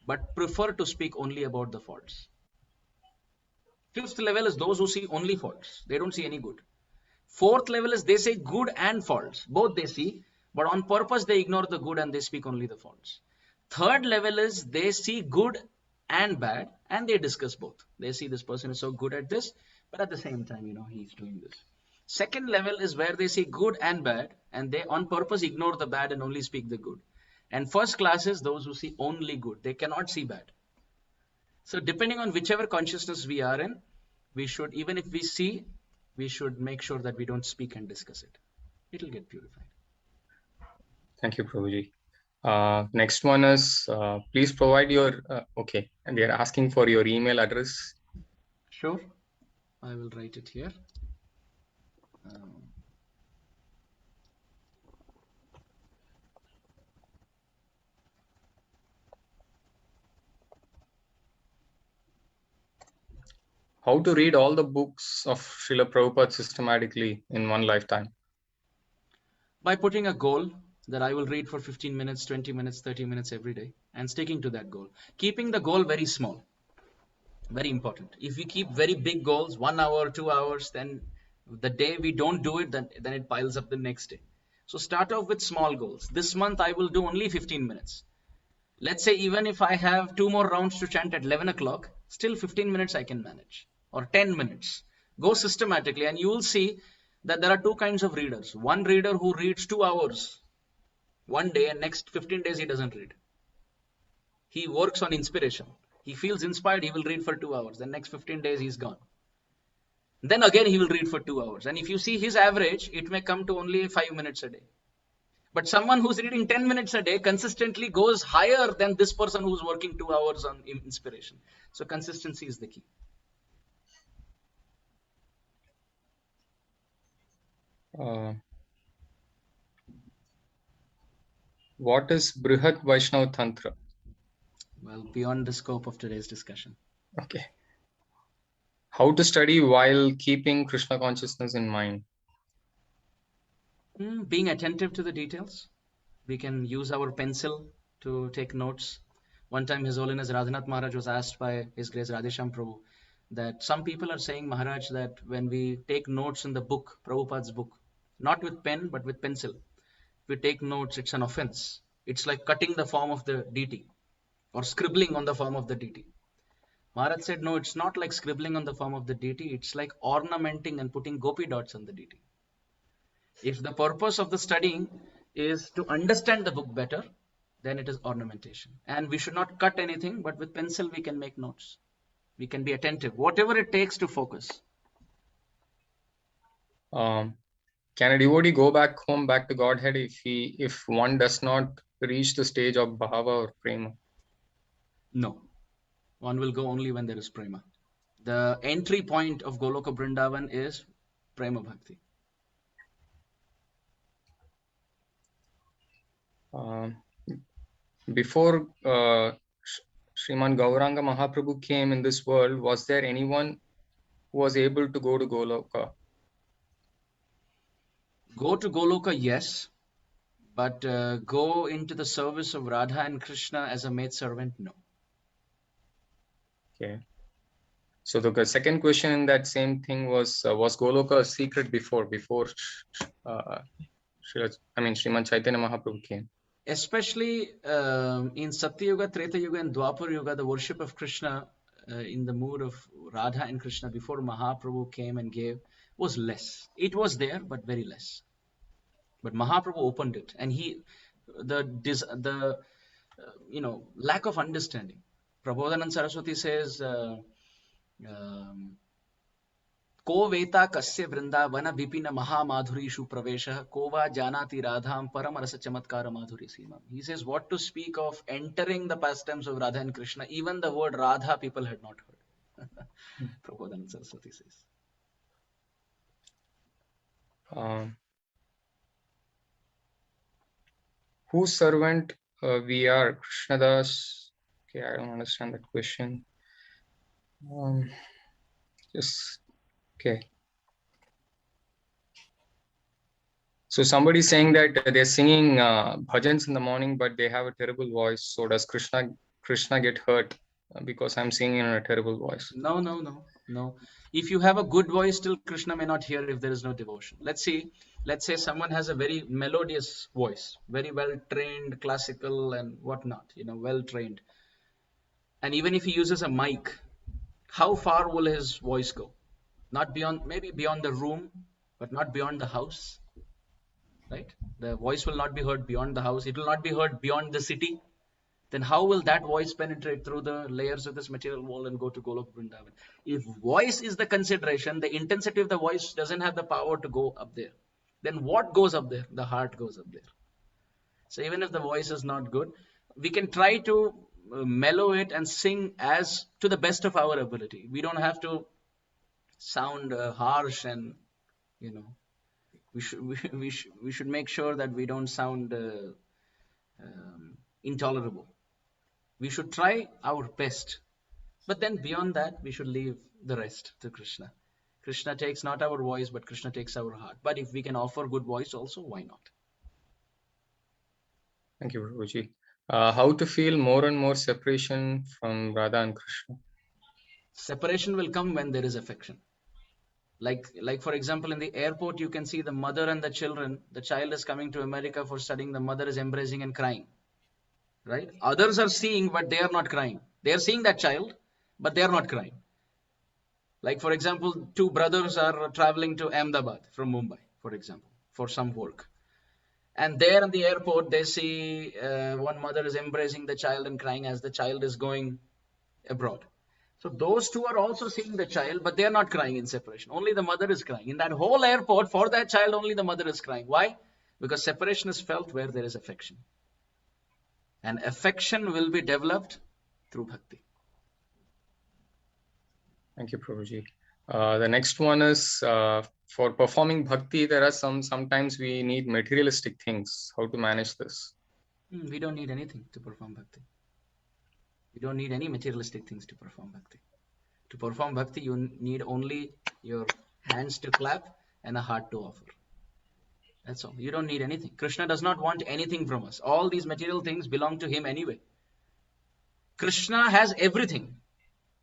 but prefer to speak only about the faults. Fifth level is those who see only faults. They don't see any good. Fourth level is they say good and faults. Both they see, but on purpose they ignore the good and they speak only the faults. Third level is they see good and bad and they discuss both. They see this person is so good at this, but at the same time, he's doing this. Second level is where they see good and bad and they on purpose ignore the bad and only speak the good. And first class is those who see only good. They cannot see bad. So depending on whichever consciousness we are in, we should, even if we see, we should make sure that we don't speak and discuss it. It will get purified. Thank you, Prabhuji. Next one is please provide your okay, and they are asking for your email address. Sure, I will write it here. How to read all the books of Srila Prabhupada systematically in one lifetime? By putting a goal that I will read for 15 minutes, 20 minutes, 30 minutes every day and sticking to that goal. Keeping the goal very small. Very important. If we keep very big goals, 1 hour, 2 hours, then the day we don't do it, then it piles up the next day. So start off with small goals. This month I will do only 15 minutes. Let's say even if I have 2 more rounds to chant at 11 o'clock, still 15 minutes I can manage, or 10 minutes. Go systematically and you will see that there are 2 kinds of readers. One reader who reads 2 hours one day and next 15 days he doesn't read. He works on inspiration. He feels inspired, he will read for 2 hours. Then next 15 days, he's gone. Then again, he will read for 2 hours. And if you see his average, it may come to only 5 minutes a day. But someone who's reading 10 minutes a day consistently goes higher than this person who's working 2 hours on inspiration. So consistency is the key. What is Brihat Vaishnava Tantra? Well, beyond the scope of today's discussion. Okay. How to study while keeping Krishna consciousness in mind? Being attentive to the details. We can use our pencil to take notes. One time His Holiness Radhanath Maharaj was asked by His Grace Radhesham Prabhu that some people are saying, Maharaj, that when we take notes in the book, Prabhupada's book, not with pen but with pencil, if we take notes, it's an offense. It's like cutting the form of the deity or scribbling on the form of the deity. Maharaj said, no, it's not like scribbling on the form of the deity. It's like ornamenting and putting gopi dots on the deity. If the purpose of the studying is to understand the book better, then it is ornamentation. And we should not cut anything, but with pencil we can make notes. We can be attentive, whatever it takes to focus. Can a devotee go back home, back to Godhead, if one does not reach the stage of bhava or prema? No. One will go only when there is prema. The entry point of Goloka Vrindavan is prema bhakti. Before Sriman Gauranga Mahaprabhu came in this world, was there anyone who was able to go to Goloka? Go to Goloka, yes. But go into the service of Radha and Krishna as a maidservant, no. Okay. So the second question in that same thing was Goloka a secret before Sriman Chaitanya Mahaprabhu came? Especially in Satya Yuga, Treta Yuga and Dwapar Yuga, the worship of Krishna in the mood of Radha and Krishna before Mahaprabhu came and gave was less. It was there, but very less. But Mahaprabhu opened it, and the lack of understanding. Prabodhanand Saraswati says, Ko veta kasya vrindavana vipina mahamadhurishu pravesha kova janati radham paramarasa chamatkara madhuri simam. He says, what to speak of entering the pastimes of Radha and Krishna, even the word Radha people had not heard. Prabodhanand Saraswati says. Whose servant we are? Krishnadas? Okay, I don't understand that question. Okay. So somebody saying that they're singing bhajans in the morning, but they have a terrible voice. So does Krishna get hurt because I'm singing in a terrible voice? No. If you have a good voice, still Krishna may not hear if there is no devotion. Let's say someone has a very melodious voice, very well trained, classical and whatnot, well trained. And even if he uses a mic, how far will his voice go? Not beyond, maybe beyond the room, but not beyond the house, right? The voice will not be heard beyond the house. It will not be heard beyond the city. Then how will that voice penetrate through the layers of this material world and go to Golok Vrindavan? If voice is the consideration, the intensity of the voice doesn't have the power to go up there. Then what goes up there? The heart goes up there. So even if the voice is not good, we can try to mellow it and sing as to the best of our ability. We don't have to sound harsh, and we should make sure that we don't sound intolerable. We should try our best, but then beyond that we should leave the rest to Krishna. Krishna takes not our voice, but Krishna takes our heart. But if we can offer good voice also, why not? Thank you, Prabhuji. How to feel more and more separation from Radha and Krishna? Separation will come when there is affection. Like for example, in the airport, you can see the mother and the children. The child is coming to America for studying. The mother is embracing and crying. Right? Others are seeing, but they are not crying. They are seeing that child, but they are not crying. Like for example, two brothers are traveling to Ahmedabad from Mumbai, for example, for some work. And there in the airport, they see one mother is embracing the child and crying as the child is going abroad. So those two are also seeing the child, but they are not crying in separation. Only the mother is crying. In that whole airport, for that child, only the mother is crying. Why? Because separation is felt where there is affection. And affection will be developed through bhakti. Thank you, Prabhuji. The next one is for performing bhakti, there are sometimes we need materialistic things. How to manage this? We don't need anything to perform bhakti. You don't need any materialistic things to perform bhakti. To perform bhakti, you need only your hands to clap and a heart to offer. That's all. You don't need anything. Krishna does not want anything from us. All these material things belong to him anyway. Krishna has everything.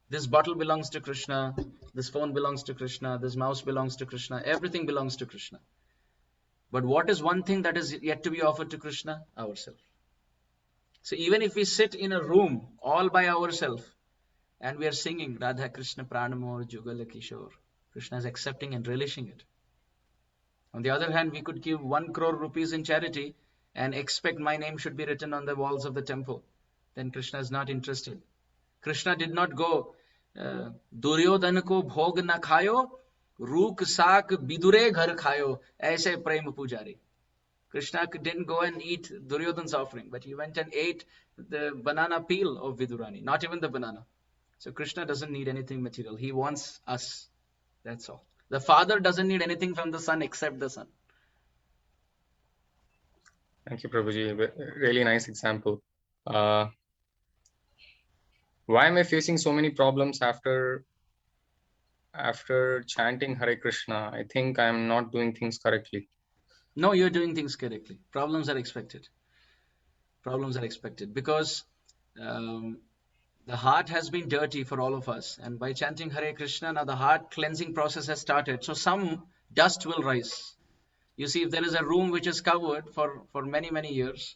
This bottle belongs to Krishna. This phone belongs to Krishna. This mouse belongs to Krishna. Everything belongs to Krishna. But what is one thing that is yet to be offered to Krishna? Ourselves. So even if we sit in a room all by ourselves and we are singing Radha Krishna Pranamor Jugal Kishore, Krishna is accepting and relishing it. On the other hand, we could give 1 crore rupees in charity and expect my name should be written on the walls of the temple. Then Krishna is not interested. Krishna did not go, Duryodhan ko bhog na khayo, rook saak bidure ghar khayo, aise prem pujari. Krishna didn't go and eat Duryodhan's offering, but he went and ate the banana peel of Vidurani, not even the banana. So Krishna doesn't need anything material. He wants us. That's all. The father doesn't need anything from the son except the son. Thank you, Prabhuji. Really nice example. Why am I facing so many problems after chanting Hare Krishna? I think I'm not doing things correctly. No, you're doing things correctly. Problems are expected. Problems are expected because the heart has been dirty for all of us. And by chanting Hare Krishna, now the heart cleansing process has started. So some dust will rise. You see, if there is a room which is covered for many, many years,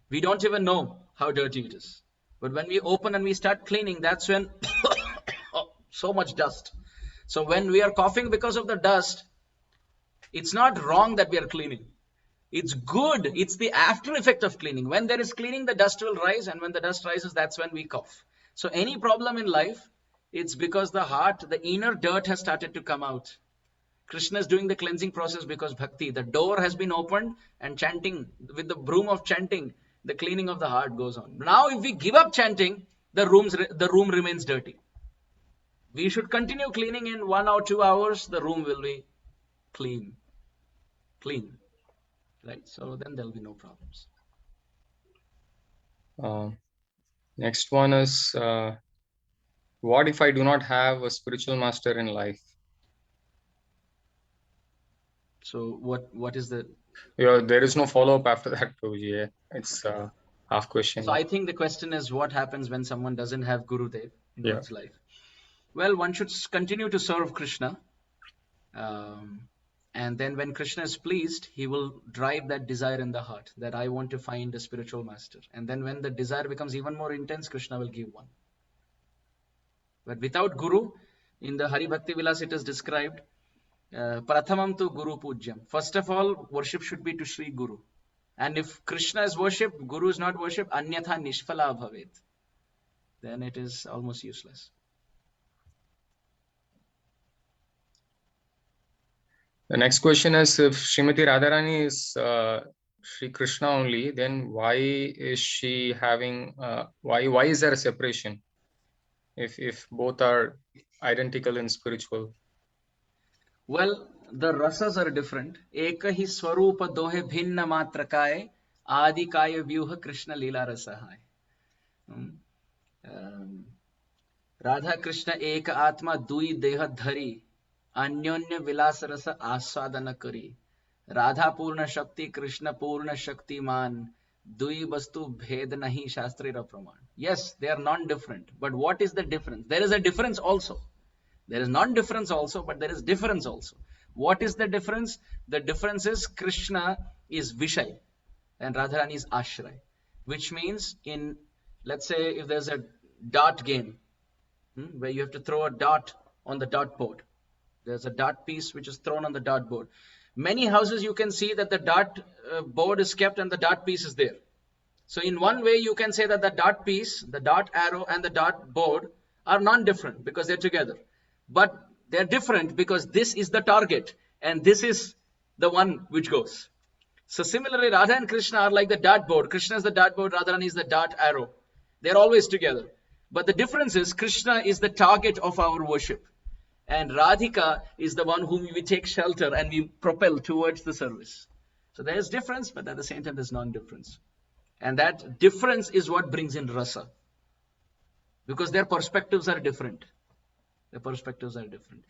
we don't even know how dirty it is. But when we open and we start cleaning, that's when so much dust. So when we are coughing because of the dust, it's not wrong that we are cleaning. It's good. It's the after effect of cleaning. When there is cleaning, the dust will rise. And when the dust rises, that's when we cough. So any problem in life, it's because the heart, the inner dirt has started to come out. Krishna is doing the cleansing process because bhakti. The door has been opened and chanting, with the broom of chanting, the cleaning of the heart goes on. Now, if we give up chanting, the room remains dirty. We should continue cleaning in 1 or 2 hours. The room will be clean. Right? So then there'll be no problems. Next one is, what if I do not have a spiritual master in life? So what is the... There is no follow-up after that, Prabhuji. It's a half question. So I think the question is what happens when someone doesn't have Gurudev in one's life? Well, one should continue to serve Krishna. And then when Krishna is pleased, he will drive that desire in the heart that I want to find a spiritual master. And then when the desire becomes even more intense, Krishna will give one. But without Guru, in the Hari Bhakti Vilas it is described, Prathamam tu Guru Pujyam. First of all, worship should be to Sri Guru. And if Krishna is worshipped, Guru is not worshipped, Anyatha Nishphala Bhavet. Then it is almost useless. The next question is, if Srimati Radharani is Sri Krishna only, then why is she having, why is there a separation if both are identical in spiritual? Well, the rasas are different. Eka hi swarupa dohe bhinna matra kaye, adi kaya vyuha Krishna lila rasahai. Radha Krishna eka atma dui deha dhari, अन्योन्य विलास रस आस्वादन करी राधा पूर्ण शक्ति कृष्ण पूर्ण शक्तिमान दुई वस्तु भेद नहीं शास्त्रीय प्रमाण. Yes, they are non-different, but what is the difference? There is a difference also. There is non-difference also, but there is difference also. What is the difference? The difference is Krishna is Vishay and Radharani is Ashray, which means in, let's say if there's a dot game where you have to throw a dot on the dot board. There's a dot piece which is thrown on the dot board. Many houses you can see that the dot board is kept and the dot piece is there. So in one way you can say that the dot piece, the dot arrow and the dot board are non-different because they're together. But they're different because this is the target and this is the one which goes. So similarly, Radha and Krishna are like the dot board. Krishna is the dot board, Radharani is the dot arrow. They're always together. But the difference is Krishna is the target of our worship. And Radhika is the one whom we take shelter and we propel towards the service. So there's difference, but at the same time there's non-difference. And that difference is what brings in rasa. Because their perspectives are different. Their perspectives are different.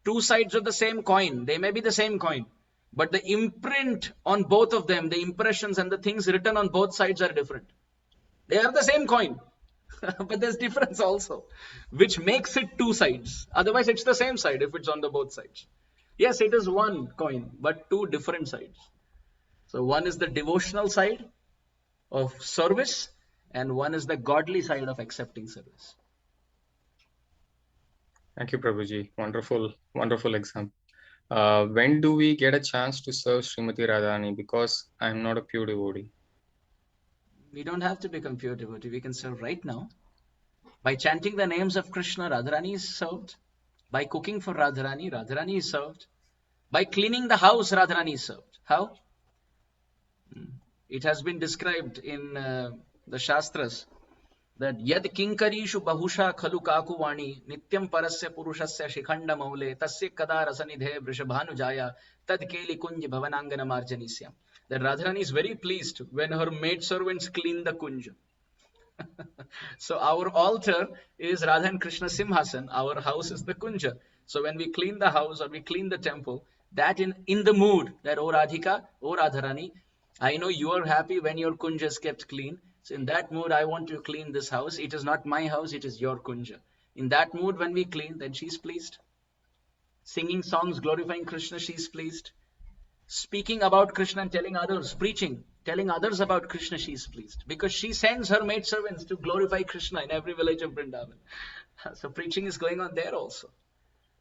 Two sides of the same coin, they may be the same coin. But the imprint on both of them, the impressions and the things written on both sides are different. They are the same coin. But there's difference also, which makes it two sides. Otherwise, it's the same side if it's on the both sides. Yes, it is one coin, but two different sides. So one is the devotional side of service, and one is the godly side of accepting service. Thank you, Prabhuji. Wonderful, wonderful example. When do we get a chance to serve Srimati Radharani? Because I'm not a pure devotee. We don't have to become pure devotee. We can serve right now. By chanting the names of Krishna, Radharani is served. By cooking for Radharani, Radharani is served. By cleaning the house, Radharani is served. How? It has been described in the Shastras that yad kinkarishu bahusha khalu kakuvani nityam parasya purushasya shikhanda maule tasya kada rasanidhe vrishabhanu jaya tad keli kunj bhavanangana marjanisyam. That Radharani is very pleased when her maidservants clean the kunj. So our altar is Radha and Krishna Simhasan. Our house is the kunja. So when we clean the house or we clean the temple, that in the mood that, oh Radhika, oh Radharani, I know you are happy when your kunja is kept clean. So in that mood, I want to clean this house. It is not my house, it is your kunja. In that mood, when we clean, then she's pleased. Singing songs glorifying Krishna, she's pleased. Speaking about Krishna and telling others, preaching, telling others about Krishna, she's pleased. Because she sends her maidservants to glorify Krishna in every village of Vrindavan. So preaching is going on there also.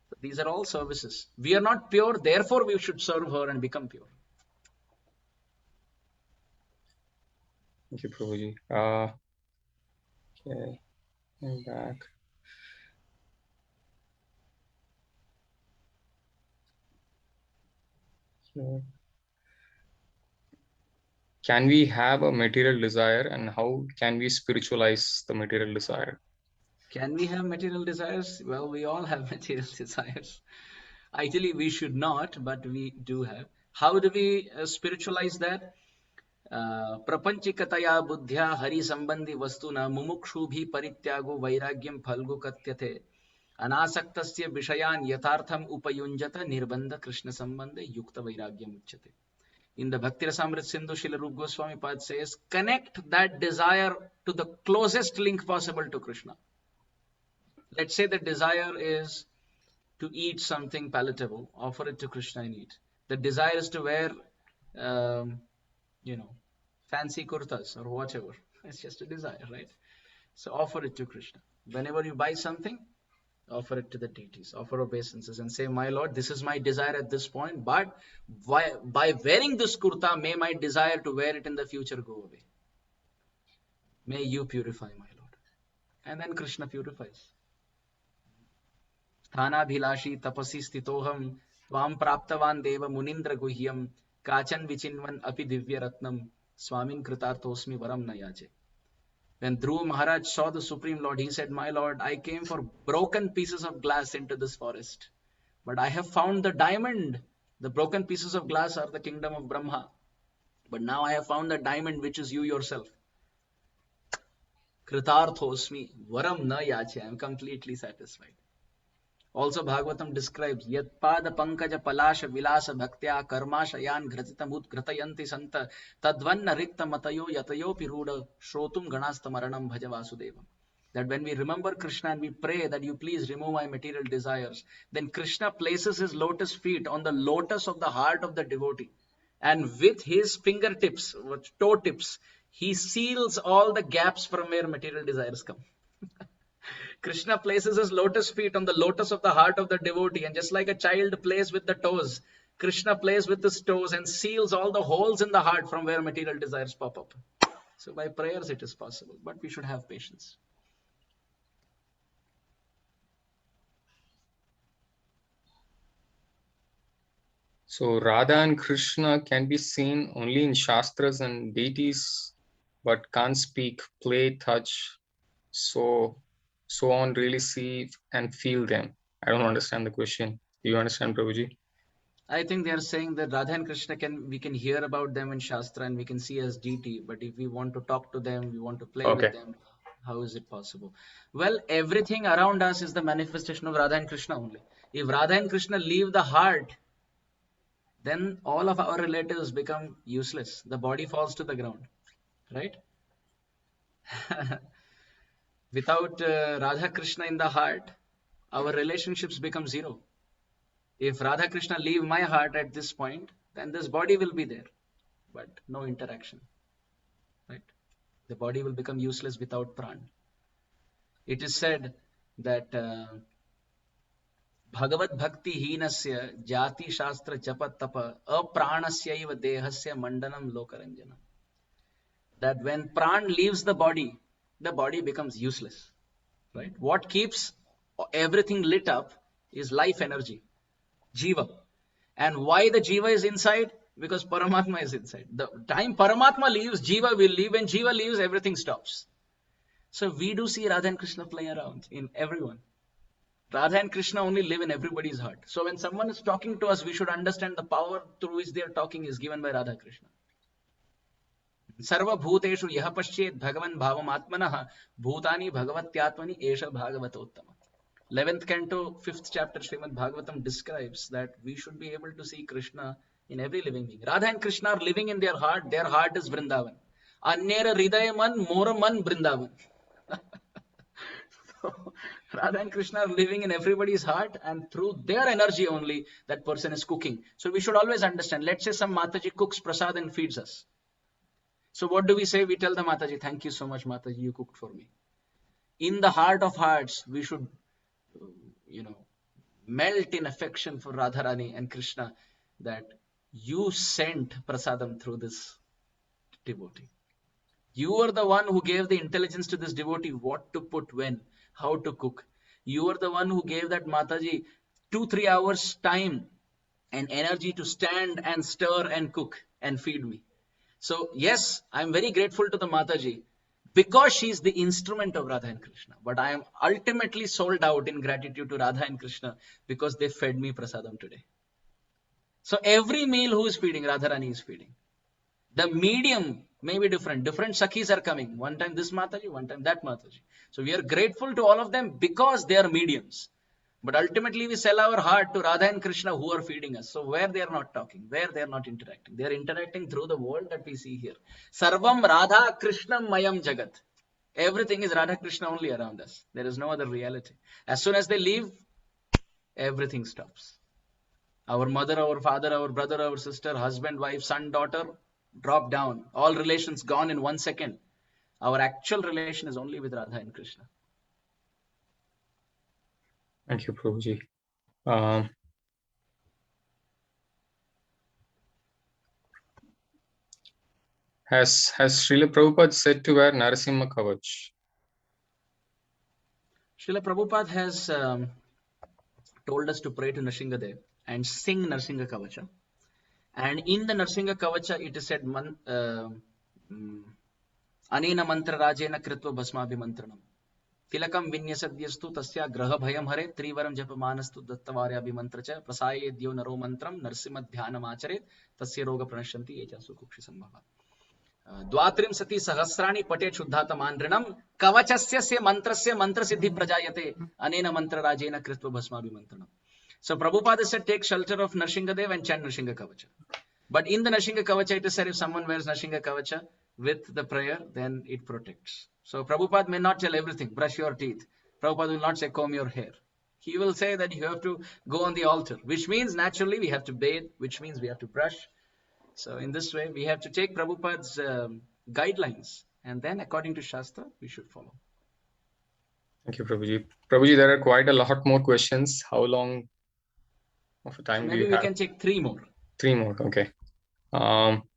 So these are all services. We are not pure, therefore we should serve her and become pure. Thank you, Prabhuji. Okay, I'm back. So, can we have a material desire, and how can we spiritualize the material desire? Can we have material desires? Well, we all have material desires. Ideally, we should not, but we do have. How do we spiritualize that? Prapanchikataya buddhya hari sambandhi vastuna mumukshubhi parityago vairagyam phalgu katyate anasaktasya vishayan yathartham upayunjata nirbandha krishna sambandhe yukta vairagyam uchyate. In the Bhakti Rasamrit Sindhu, Srila Rupa Goswami Pad says, connect that desire to the closest link possible to Krishna. Let's say the desire is to eat something palatable, offer it to Krishna and eat. The desire is to wear, fancy kurtas or whatever. It's just a desire, right? So offer it to Krishna. Whenever you buy something, offer it to the deities, offer obeisances and say, my Lord, this is my desire at this point, but by wearing this kurta, may my desire to wear it in the future go away. May you purify, my Lord. And then Krishna purifies. Thanabhilashi tapasi stitoham tvam praptavan deva munindra guhyam kachan vichinvan api divya ratnam swamin kritarthosmi varam nayache. When Dhruva Maharaj saw the Supreme Lord, he said, my Lord, I came for broken pieces of glass into this forest, but I have found the diamond. The broken pieces of glass are the kingdom of Brahma, but now I have found the diamond, which is you yourself. Kritarthosmi varam na yache. I am completely satisfied. Also Bhagavatam describes Yatpada Pankaja Palasha Vilasa Bhaktya Karmashayan Gratitamut Gratayanti Santa Tadvanna Rikta Matayo Yatayo Piruda Shrotum Ganastamaranam Bhaja Vasudevam. That when we remember Krishna and we pray that you please remove my material desires, then Krishna places his lotus feet on the lotus of the heart of the devotee. And with his fingertips, toe tips, he seals all the gaps from where material desires come. Krishna places his lotus feet on the lotus of the heart of the devotee, and just like a child plays with the toes, Krishna plays with his toes and seals all the holes in the heart from where material desires pop up. So by prayers it is possible, but we should have patience. So Radha and Krishna can be seen only in Shastras and deities, but can't speak, play, touch, so on, really see and feel them. I don't understand the question. Do you understand, Prabhuji? I think they are saying that Radha and Krishna we can hear about them in Shastra and we can see as deity, but if we want to talk to them, we want to play with them, how is it possible? Well, everything around us is the manifestation of Radha and Krishna only. If Radha and Krishna leave the heart, then all of our relatives become useless. The body falls to the ground, right? Without Radha Krishna in the heart, our relationships become zero. If Radha Krishna leave my heart at this point, then this body will be there, but no interaction, right? The body will become useless without pran. It is said that Bhagavad Bhakti Heenasya Jati Shastra Japa Tapa Apranasya Dehasya Mandanam Lokaranjanam. That when pran leaves the body becomes useless, right? What keeps everything lit up is life energy, Jiva. And why the Jiva is inside? Because Paramatma is inside. The time Paramatma leaves, Jiva will leave. When Jiva leaves, everything stops. So we do see Radha and Krishna play around in everyone. Radha and Krishna only live in everybody's heart. So when someone is talking to us, we should understand the power through which they are talking is given by Radha Krishna. Sarva bhuteshu yaha paschet bhagavan bhavam atmanah bhutani bhagavatyatmani esha bhagavatottama. 11th canto, 5th chapter, Srimad Bhagavatam describes that we should be able to see Krishna in every living being. Radha and Krishna are living in their heart is Vrindavan. Annera Hridayaman Moraman Vrindavan. So, Radha and Krishna are living in everybody's heart, and through their energy only, that person is cooking. So we should always understand, let's say some Mataji cooks prasad and feeds us. So what do we say? We tell the Mataji, thank you so much Mataji, you cooked for me. In the heart of hearts, we should melt in affection for Radharani and Krishna, that you sent prasadam through this devotee. You are the one who gave the intelligence to this devotee, what to put when, how to cook. You are the one who gave that Mataji 2-3 hours time and energy to stand and stir and cook and feed me. So yes, I am very grateful to the Mataji, because she is the instrument of Radha and Krishna. But I am ultimately sold out in gratitude to Radha and Krishna because they fed me prasadam today. So every meal who is feeding, Radharani is feeding. The medium may be different. Different Sakhis are coming. One time this Mataji, one time that Mataji. So we are grateful to all of them because they are mediums. But ultimately we sell our heart to Radha and Krishna who are feeding us. So where they are not talking, where they are not interacting. They are interacting through the world that we see here. Sarvam Radha Krishnam Mayam Jagat. Everything is Radha Krishna only around us. There is no other reality. As soon as they leave, everything stops. Our mother, our father, our brother, our sister, husband, wife, son, daughter, drop down. All relations gone in 1 second. Our actual relation is only with Radha and Krishna. Thank you, Prabhuji. Has Srila Prabhupada said to wear Narasimha Kavach? Srila Prabhupada has told us to pray to Nrsingadev and sing Narsingha Kavacha. And in the Narsingha Kavacha, it is said, Anena mantra rajena kritva bhasma abhimantranam. Tilakam vinyasadyastu tasya graha bhayam hare trivaram japamanastu dattavarya abhimantracha prasayedyo naro mantram narsimha dhyanam acharet tasya roga pranashanti ejasu kukshi sambhava. द्वात्रिंशति सहस्राणि पटे शुद्धातमानृणं कवचस्य मंत्रस्य मंत्र सिद्धि प्रजायते अनेन मंत्र राजेन कृत्वा भस्माभिमंत्रणम. So Prabhupada said, take shelter of Nrsingadev and chant Nrsinga Kavacha. But in the Nrsinga Kavacha, it is said if someone wears Nrsinga Kavacha with the prayer, then it protects. So Prabhupada may not tell everything, brush your teeth. Prabhupada will not say comb your hair. He will say that you have to go on the altar, which means naturally we have to bathe, which means we have to brush. So in this way, we have to take Prabhupada's guidelines, and then according to Shastra, we should follow. Thank you, Prabhuji. Prabhuji, there are quite a lot more questions. How long of a time do you have? Maybe we can take 3 more. 3 more. Okay.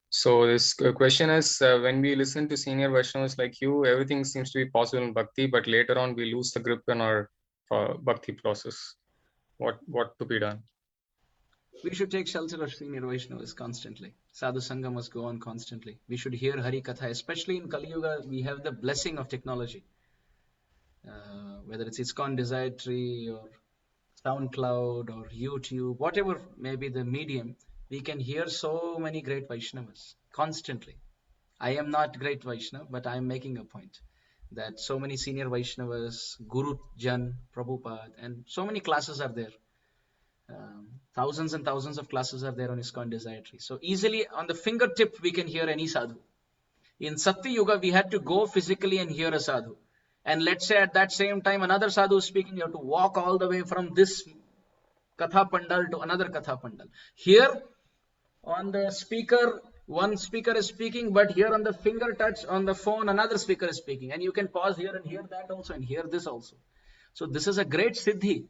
So this question is, when we listen to senior Vaishnavas like you, everything seems to be possible in bhakti, but later on we lose the grip in our bhakti process. What to be done? We should take shelter of senior Vaishnavas constantly. Sadhu Sangha must go on constantly. We should hear Hari Katha, especially in Kali Yuga. We have the blessing of technology. Whether it's ISKCON Desire Tree or SoundCloud or YouTube, whatever may be the medium, we can hear so many great Vaishnavas constantly. I am not great Vaishnava, but I am making a point that so many senior Vaishnavas, Guru Jan, Prabhupada, and so many classes are there. Thousands and thousands of classes are there on ISKCON Desire Tree. So easily on the fingertip, we can hear any sadhu. In Satya Yuga, we had to go physically and hear a sadhu. And let's say at that same time, another sadhu is speaking, you have to walk all the way from this Katha Pandal to another Katha Pandal. Here on the speaker, one speaker is speaking, but here on the finger touch on the phone, another speaker is speaking. And you can pause here and hear that also and hear this also. So this is a great siddhi.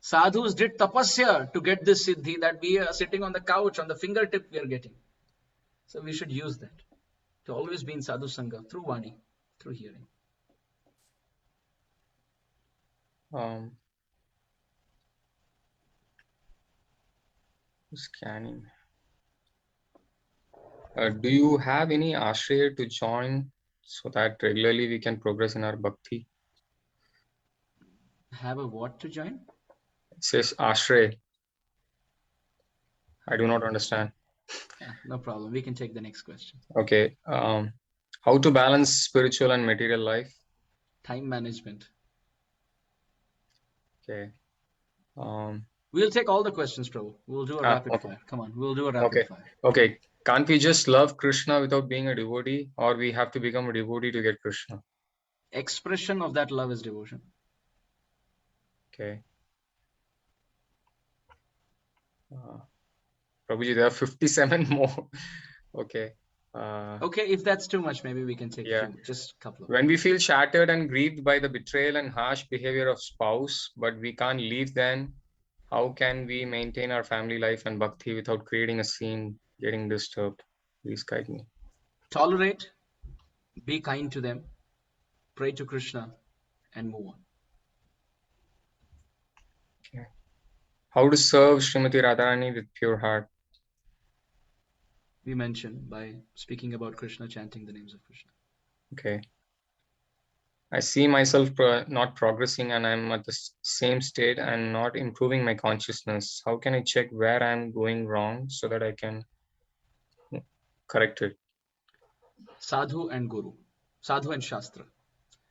Sadhus did tapasya to get this siddhi that we are sitting on the couch, on the fingertip we are getting. So we should use that to always be in sadhu sangha through Vani, through hearing. Scanning. Do you have any ashraya to join so that regularly we can progress in our bhakti? Have a what to join? It says ashraya. I do not understand. No problem. We can take the next question. Okay. How to balance spiritual and material life? Time management. Okay. We'll take all the questions, Prabhu. We'll do a rapid fire. Come on, we'll do a rapid fire. Okay. Can't we just love Krishna without being a devotee, or we have to become a devotee to get Krishna? Expression of that love is devotion. Okay. Prabhuji, there are 57 more. Okay. Okay, if that's too much, maybe we can take just a couple of. When we feel shattered and grieved by the betrayal and harsh behavior of spouse, but we can't leave, then how can we maintain our family life and bhakti without creating a scene, getting disturbed? Please guide me. Tolerate, be kind to them, pray to Krishna, and move on. Okay. How to serve Srimati Radharani with pure heart? We mentioned by speaking about Krishna, chanting the names of Krishna. Okay. I see myself not progressing and I'm at the same state and not improving my consciousness. How can I check where I'm going wrong so that I can correct it? Sadhu and Guru. Sadhu and Shastra.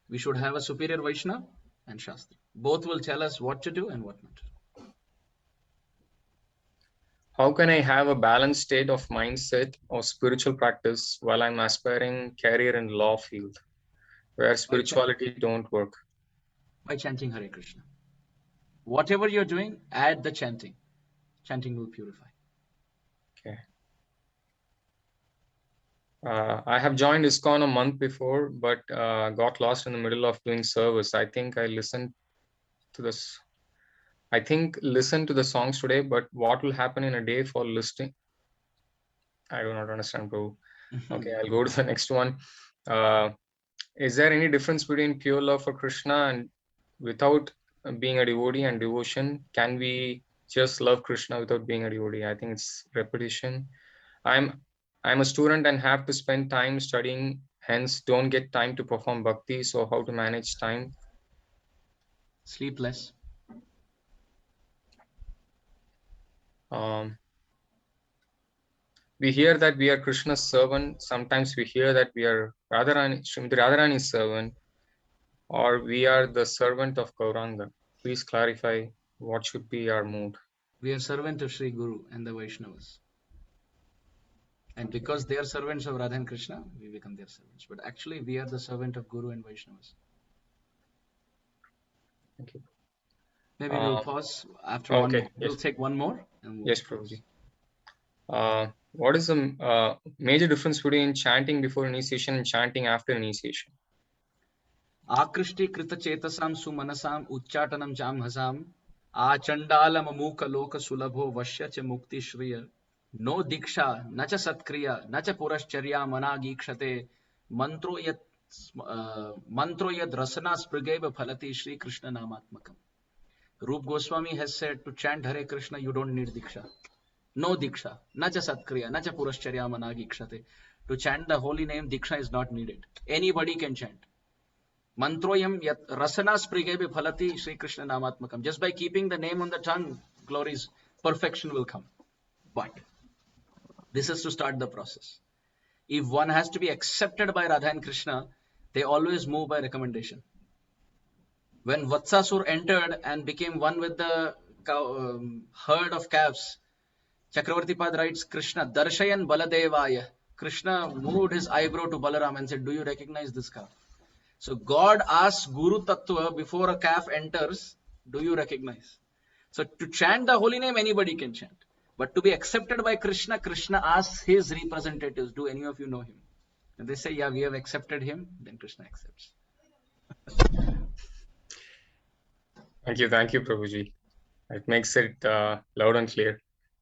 We should have a superior Vaishnava and Shastra. Both will tell us what to do and what not to do. How can I have a balanced state of mindset or spiritual practice while I'm aspiring career in law field, where spirituality don't work? By chanting Hare Krishna. Whatever you're doing, add the chanting. Chanting will purify. Okay. I have joined ISKCON a month before, but got lost in the middle of doing service. I think listen to the songs today, but what will happen in a day for listening? I do not understand, bro. Okay, I'll go to the next one. Is there any difference between pure love for Krishna and without being a devotee and devotion? Can we just love Krishna without being a devotee? I think it's repetition. I'm a student and have to spend time studying, hence don't get time to perform bhakti. So how to manage time? Sleep less. We hear that we are Krishna's servant. Sometimes we hear that we are Srimati Radharani's servant, or we are the servant of Gauranga. Please clarify what should be our mood. We are servant of Sri Guru and the Vaishnavas. And because they are servants of Radha and Krishna, we become their servants. But actually, we are the servant of Guru and Vaishnavas. Thank you. Maybe we'll pause after one more. Yes. We'll take one more. And yes, Prabhuji. What is the major difference between chanting before initiation and chanting after initiation? Akrishti krita chetasam sumanasam uchchatanam jam hasam achandalam amuka loka sulabho vashya cha mukti shriya No diksha, na cha satkriya, na cha purascharya managikshate, mantro yat rasana sprigeva phalati Shri Krishna namatmakam. Rup Goswami has said to chant Hare Krishna, you don't need diksha. No diksha, na cha satkriya, na cha purascharya managikshate. To chant the holy name, diksha is not needed. Anybody can chant. Mantroyam yat rasana sprigebe phalati Shri Krishna namatmakam. Just by keeping the name on the tongue, glories, perfection will come. But this is to start the process. If one has to be accepted by Radha and Krishna, they always move by recommendation. When Vatsasur entered and became one with the herd of calves, Chakravarti Pad writes, Krishna, Darshayan Baladevaya. Krishna moved his eyebrow to Balaram and said, do you recognize this calf? So God asks Guru Tattva before a calf enters, do you recognize? So to chant the holy name, anybody can chant. But to be accepted by Krishna, Krishna asks his representatives, do any of you know him? And they say, yeah, we have accepted him. Then Krishna accepts. Thank you, Prabhuji. It makes it loud and clear.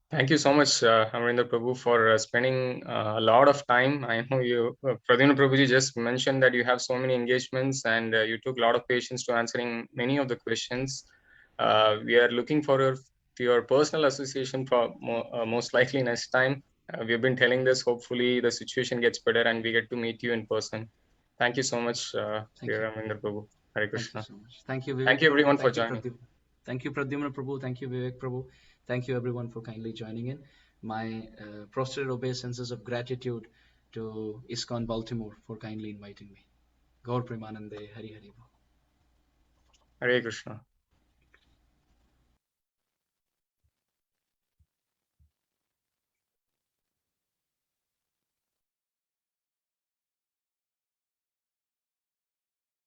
Thank you so much, Amarendra Prabhu, for spending a lot of time. I know you, Pradyumna Prabhuji just mentioned that you have so many engagements and you took a lot of patience to answering many of the questions. We are looking forward to your personal association for most likely next time. We've been telling this, hopefully the situation gets better and we get to meet you in person. Thank you so much, dear Amarendra Prabhu. Hare Krishna. Thank you so much. Thank you, Vivek. Thank you everyone Prabhu. for joining. Thank you, Pradyumna Prabhu. Thank you, Vivek Prabhu. Thank you, everyone, for kindly joining in. My prostrated obeisances of gratitude to ISKCON Baltimore for kindly inviting me. Gaur Premanande, Hari Hari Bo. Hare Krishna.